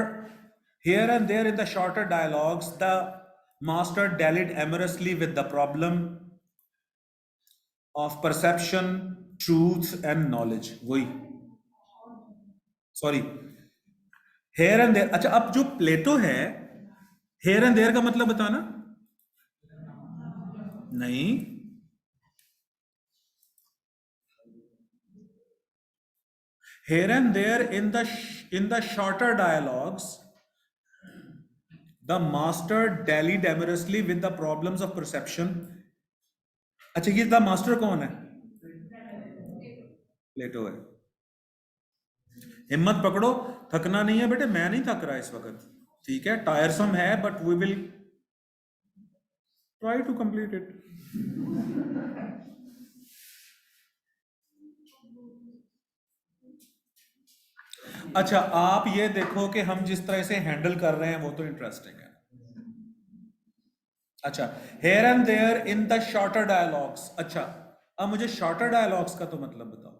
here and there in the shorter dialogues the master dallied amorously with the problem of perception, truth and knowledge। वही, सॉरी, here and there। अच्छा, अब जो प्लेटो है, here and there का मतलब बताना। नहीं, here and there in the shorter dialogues the master dallied amorously with the problems of perception। अच्छा, ये द मास्टर कौन है? प्लेटो है। हिम्मत पकड़ो, थकना नहीं है बेटे, मैं नहीं थक रहा इस वक्त, ठीक है? टायरसम है but we will try to complete it. अच्छा, आप ये देखो कि हम जिस तरह से हैंडल कर रहे हैं वो तो इंटरेस्टिंग है। अच्छा, here and there in the shorter dialogues. अच्छा, अब मुझे शॉर्टर डायलॉग्स का तो मतलब बताओ।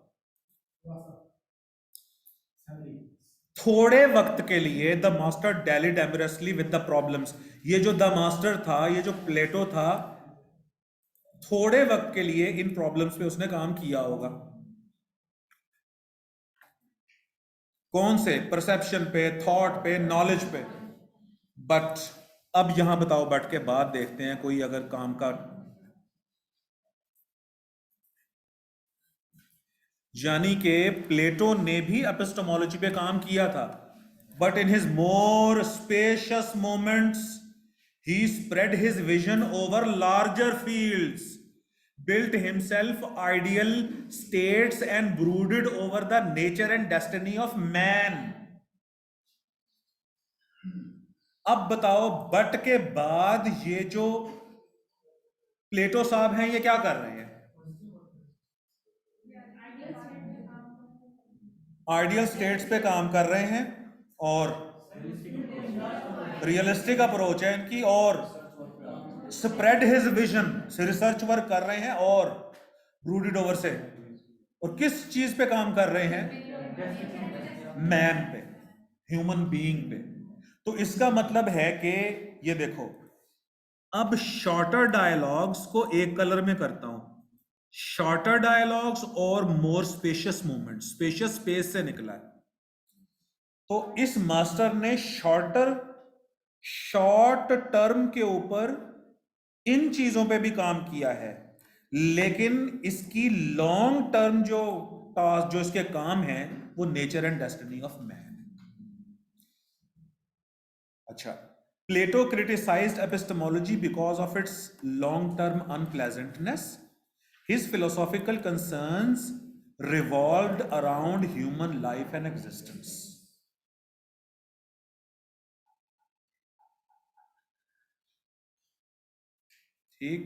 थोड़े वक्त के लिए the master dallied amorously with the problems. ये जो द मास्टर था, ये जो प्लेटो था, थोड़े वक्त के लिए इन प्रॉब्लम्स पे उसने काम किया होगा। कौन से? परसेप्शन पे, थॉट पे, नॉलेज पे। बट अब यहां बताओ, बट के बाद देखते हैं कोई अगर काम का, यानी कि प्लेटो ने भी एपिस्टेमोलॉजी पे काम किया था, but in his more spacious moments he spread his vision over larger fields, built himself ideal states and brooded over the nature and destiny of man। अब बताओ, बट के बाद ये जो प्लेटो साहब हैं ये क्या कर रहे हैं? आइडियल स्टेट्स पे काम कर रहे हैं और रियलिस्टिक अप्रोच है इनकी, और स्प्रेड हिज विजन से रिसर्च वर्क कर रहे हैं, और ब्रूडेड ओवर से, और किस चीज पे काम कर रहे हैं? मैन पे, ह्यूमन बीइंग पे। तो इसका मतलब है कि ये देखो, अब शॉर्टर डायलॉग्स को एक कलर में करता हूं, शॉर्टर डायलॉग्स और मोर स्पेशियस मूवमेंट, स्पेशियस स्पेस से निकला है। तो इस मास्टर ने शॉर्ट टर्म के ऊपर इन चीजों पे भी काम किया है, लेकिन इसकी लॉन्ग टर्म जो टास्क, जो इसके काम है, वो nature and destiny of man. अच्छा, Plato criticised epistemology because of its long term unpleasantness. His philosophical concerns revolved around human life and existence। ठीक,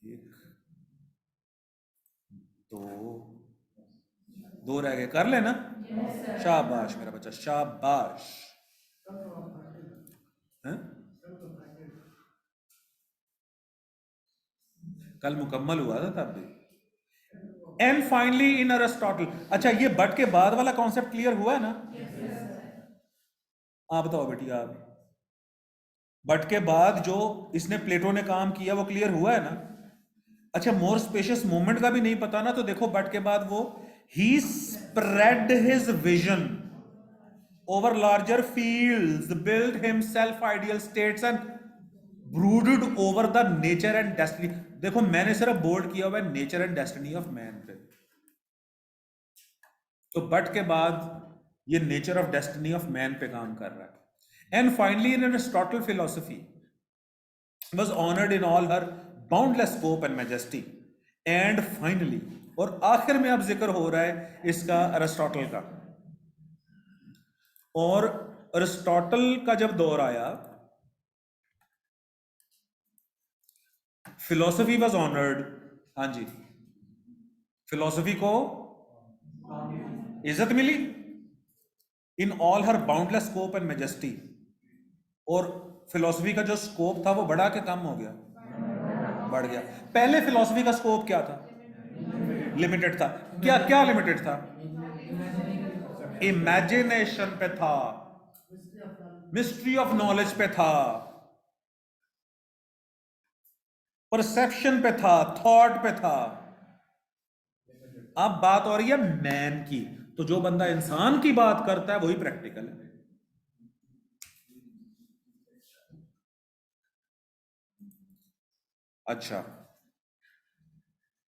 एक, दो, दो रह गए, कर लेना। शाबाश मेरा बच्चा, शाबाश। हैं? कल मुकम्मल हुआ था तब भी। And finally in Aristotle. अच्छा, ये बट के बाद वाला कॉन्सेप्ट क्लियर हुआ है ना? आप बताओ बेटी, आप बट के बाद जो इसने प्लेटो ने काम किया वो क्लियर हुआ है ना? अच्छा, मोर स्पेशियस मूवमेंट का भी नहीं पता ना, तो देखो बट के बाद वो he spread his vision over larger fields, build himself ideal states and brooded over the nature and destiny. देखो मैंने सिर्फ बोल्ड किया हुआ है nature and destiny of man पे, तो बट के बाद ये nature of destiny of man पे काम कर रहा है। And finally in Aristotle philosophy was honored in all her boundless scope and majesty, and finally, और आखिर में अब जिक्र हो रहा है इसका अरिस्टोटल का। और अरिस्टोटल का जब दौर आया, फिलोसफी वाज ऑनर्ड। हाँ जी, फिलोसफी को इज्जत मिली in all her boundless scope and majesty. और फिलोसफी का जो स्कोप था वो बढ़ा के कम हो गया? बढ़ गया। पहले फिलोसफी का स्कोप क्या था? लिमिटेड था। क्या क्या लिमिटेड था? इमेजिनेशन पे था, मिस्ट्री ऑफ नॉलेज पे था, परसेप्शन पे था, थॉट पे था। अब बात हो रही है मैन की, तो जो बंदा इंसान की बात करता है वही प्रैक्टिकल है। अच्छा,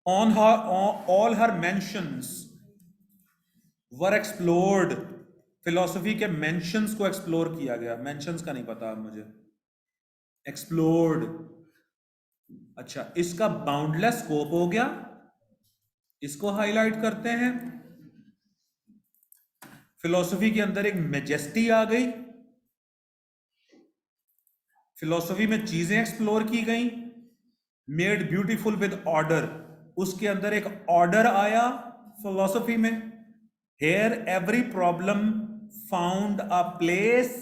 all her mentions were explored। Philosophy के मेंशंस को एक्सप्लोर किया गया। मेंशंस का नहीं पता मुझे, एक्सप्लोर्ड। अच्छा, इसका बाउंडलेस स्कोप हो गया, इसको हाईलाइट करते हैं। फिलोसफी के अंदर एक मेजेस्टी आ गई, फिलोसफी में चीजें एक्सप्लोर की गई, मेड ब्यूटीफुल विद ऑर्डर। उसके अंदर एक ऑर्डर आया फिलोसफी में। Here every problem found a place,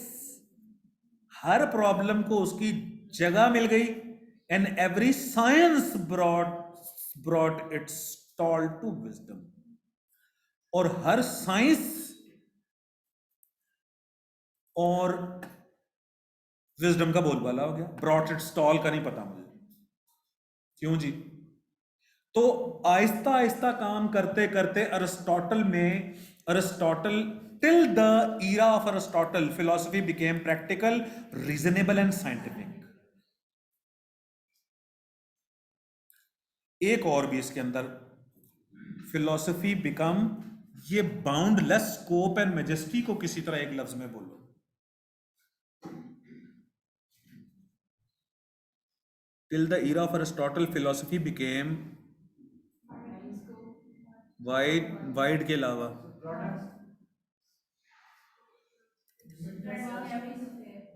हर प्रॉब्लम को उसकी जगह मिल गई। And every science brought its toll to wisdom, और हर साइंस और विजडम का बोलबाला हो गया। ब्रॉट इट्स टॉल का नहीं पता मुझे क्यों जी। तो आहिस्ता आहिस्ता काम करते करते Aristotle till the era of Aristotle, philosophy became practical, reasonable and scientific। एक और भी इसके अंदर, फिलोसफी बिकम, ये बाउंडलेस स्कोप एंड मेजेस्टी को किसी तरह एक लफ्ज में बोलो। Till the era of Aristotle, philosophy became wide के अलावा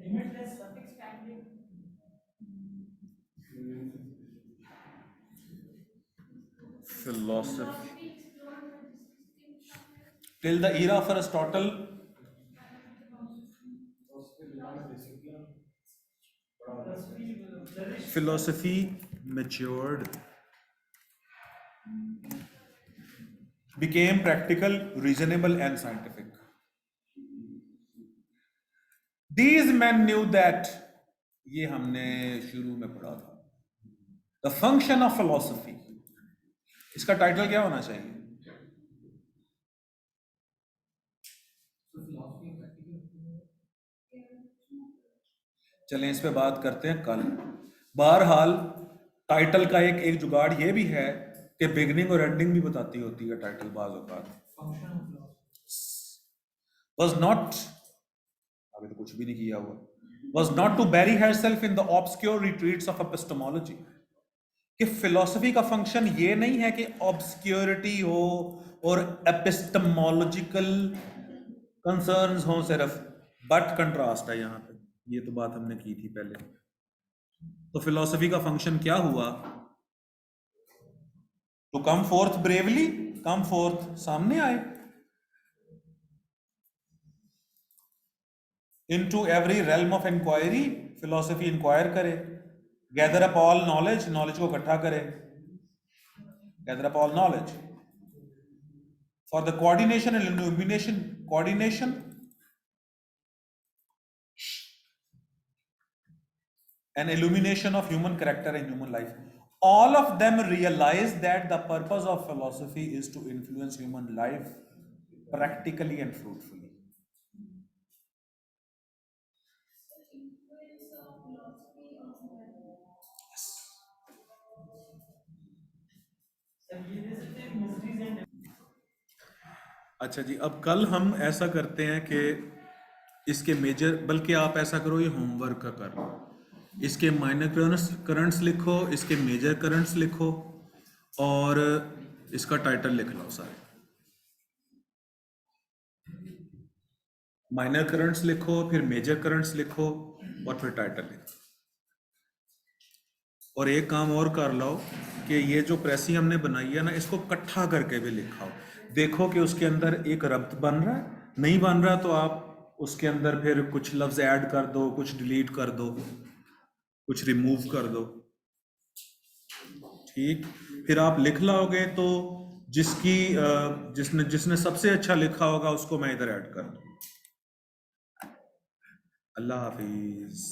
limitless, expanding. philosophy till the era of Aristotle, philosophy matured, became practical, reasonable and scientific। These men knew that, ये हमने शुरू में पढ़ा था, the function of philosophy। इसका title क्या होना चाहिए? चलें इस पे बात करते हैं कल। बहरहाल टाइटल का एक जुगाड़ ये भी है कि बिगनिंग और एंडिंग भी बताती होती है टाइटल बाज औकात। was not, अभी तो कुछ भी नहीं किया हुआ, was not to bury herself in the obscure retreats of epistemology। कि फिलॉसफी का फंक्शन ये नहीं है कि ऑब्सक्योरिटी हो और एपिस्टेमोलॉजिकल कंसर्न्स हो सिर्फ, बट कंट्रास्ट है यहाँ पे। ये तो बात हमने की थी पहले। तो फिलॉसफी का फंक्शन क्या हुआ? To come forth bravely, come forth, सामने आए। into every realm of inquiry, philosophy inquire करे, gather up all knowledge, knowledge को इकट्ठा करे, gather up all knowledge for the coordination and illumination and illumination of human character and human life. All of them realize that the purpose of philosophy is to influence human life practically and fruitfully. अच्छा जी, अब कल हम ऐसा करते हैं कि इसके major, बल्कि आप ऐसा करो, ये होमवर्क का कर लो, इसके माइनर करंट्स लिखो, इसके मेजर करंट्स लिखो और इसका टाइटल लिख लो सारे। माइनर करंट्स लिखो, फिर मेजर करंट्स लिखो और फिर टाइटल लिखो। और एक काम और कर लो कि ये जो प्रेसी हमने बनाई है ना, इसको इकट्ठा करके भी लिखाओ, देखो कि उसके अंदर एक रब्त बन रहा है। नहीं बन रहा तो आप उसके अंदर फिर कुछ लफ्ज ऐड कर दो, कुछ डिलीट कर दो, कुछ रिमूव कर दो, ठीक। फिर आप लिख लाओगे तो जिसने सबसे अच्छा लिखा होगा उसको मैं इधर ऐड कर दूँ। अल्लाह हाफिज।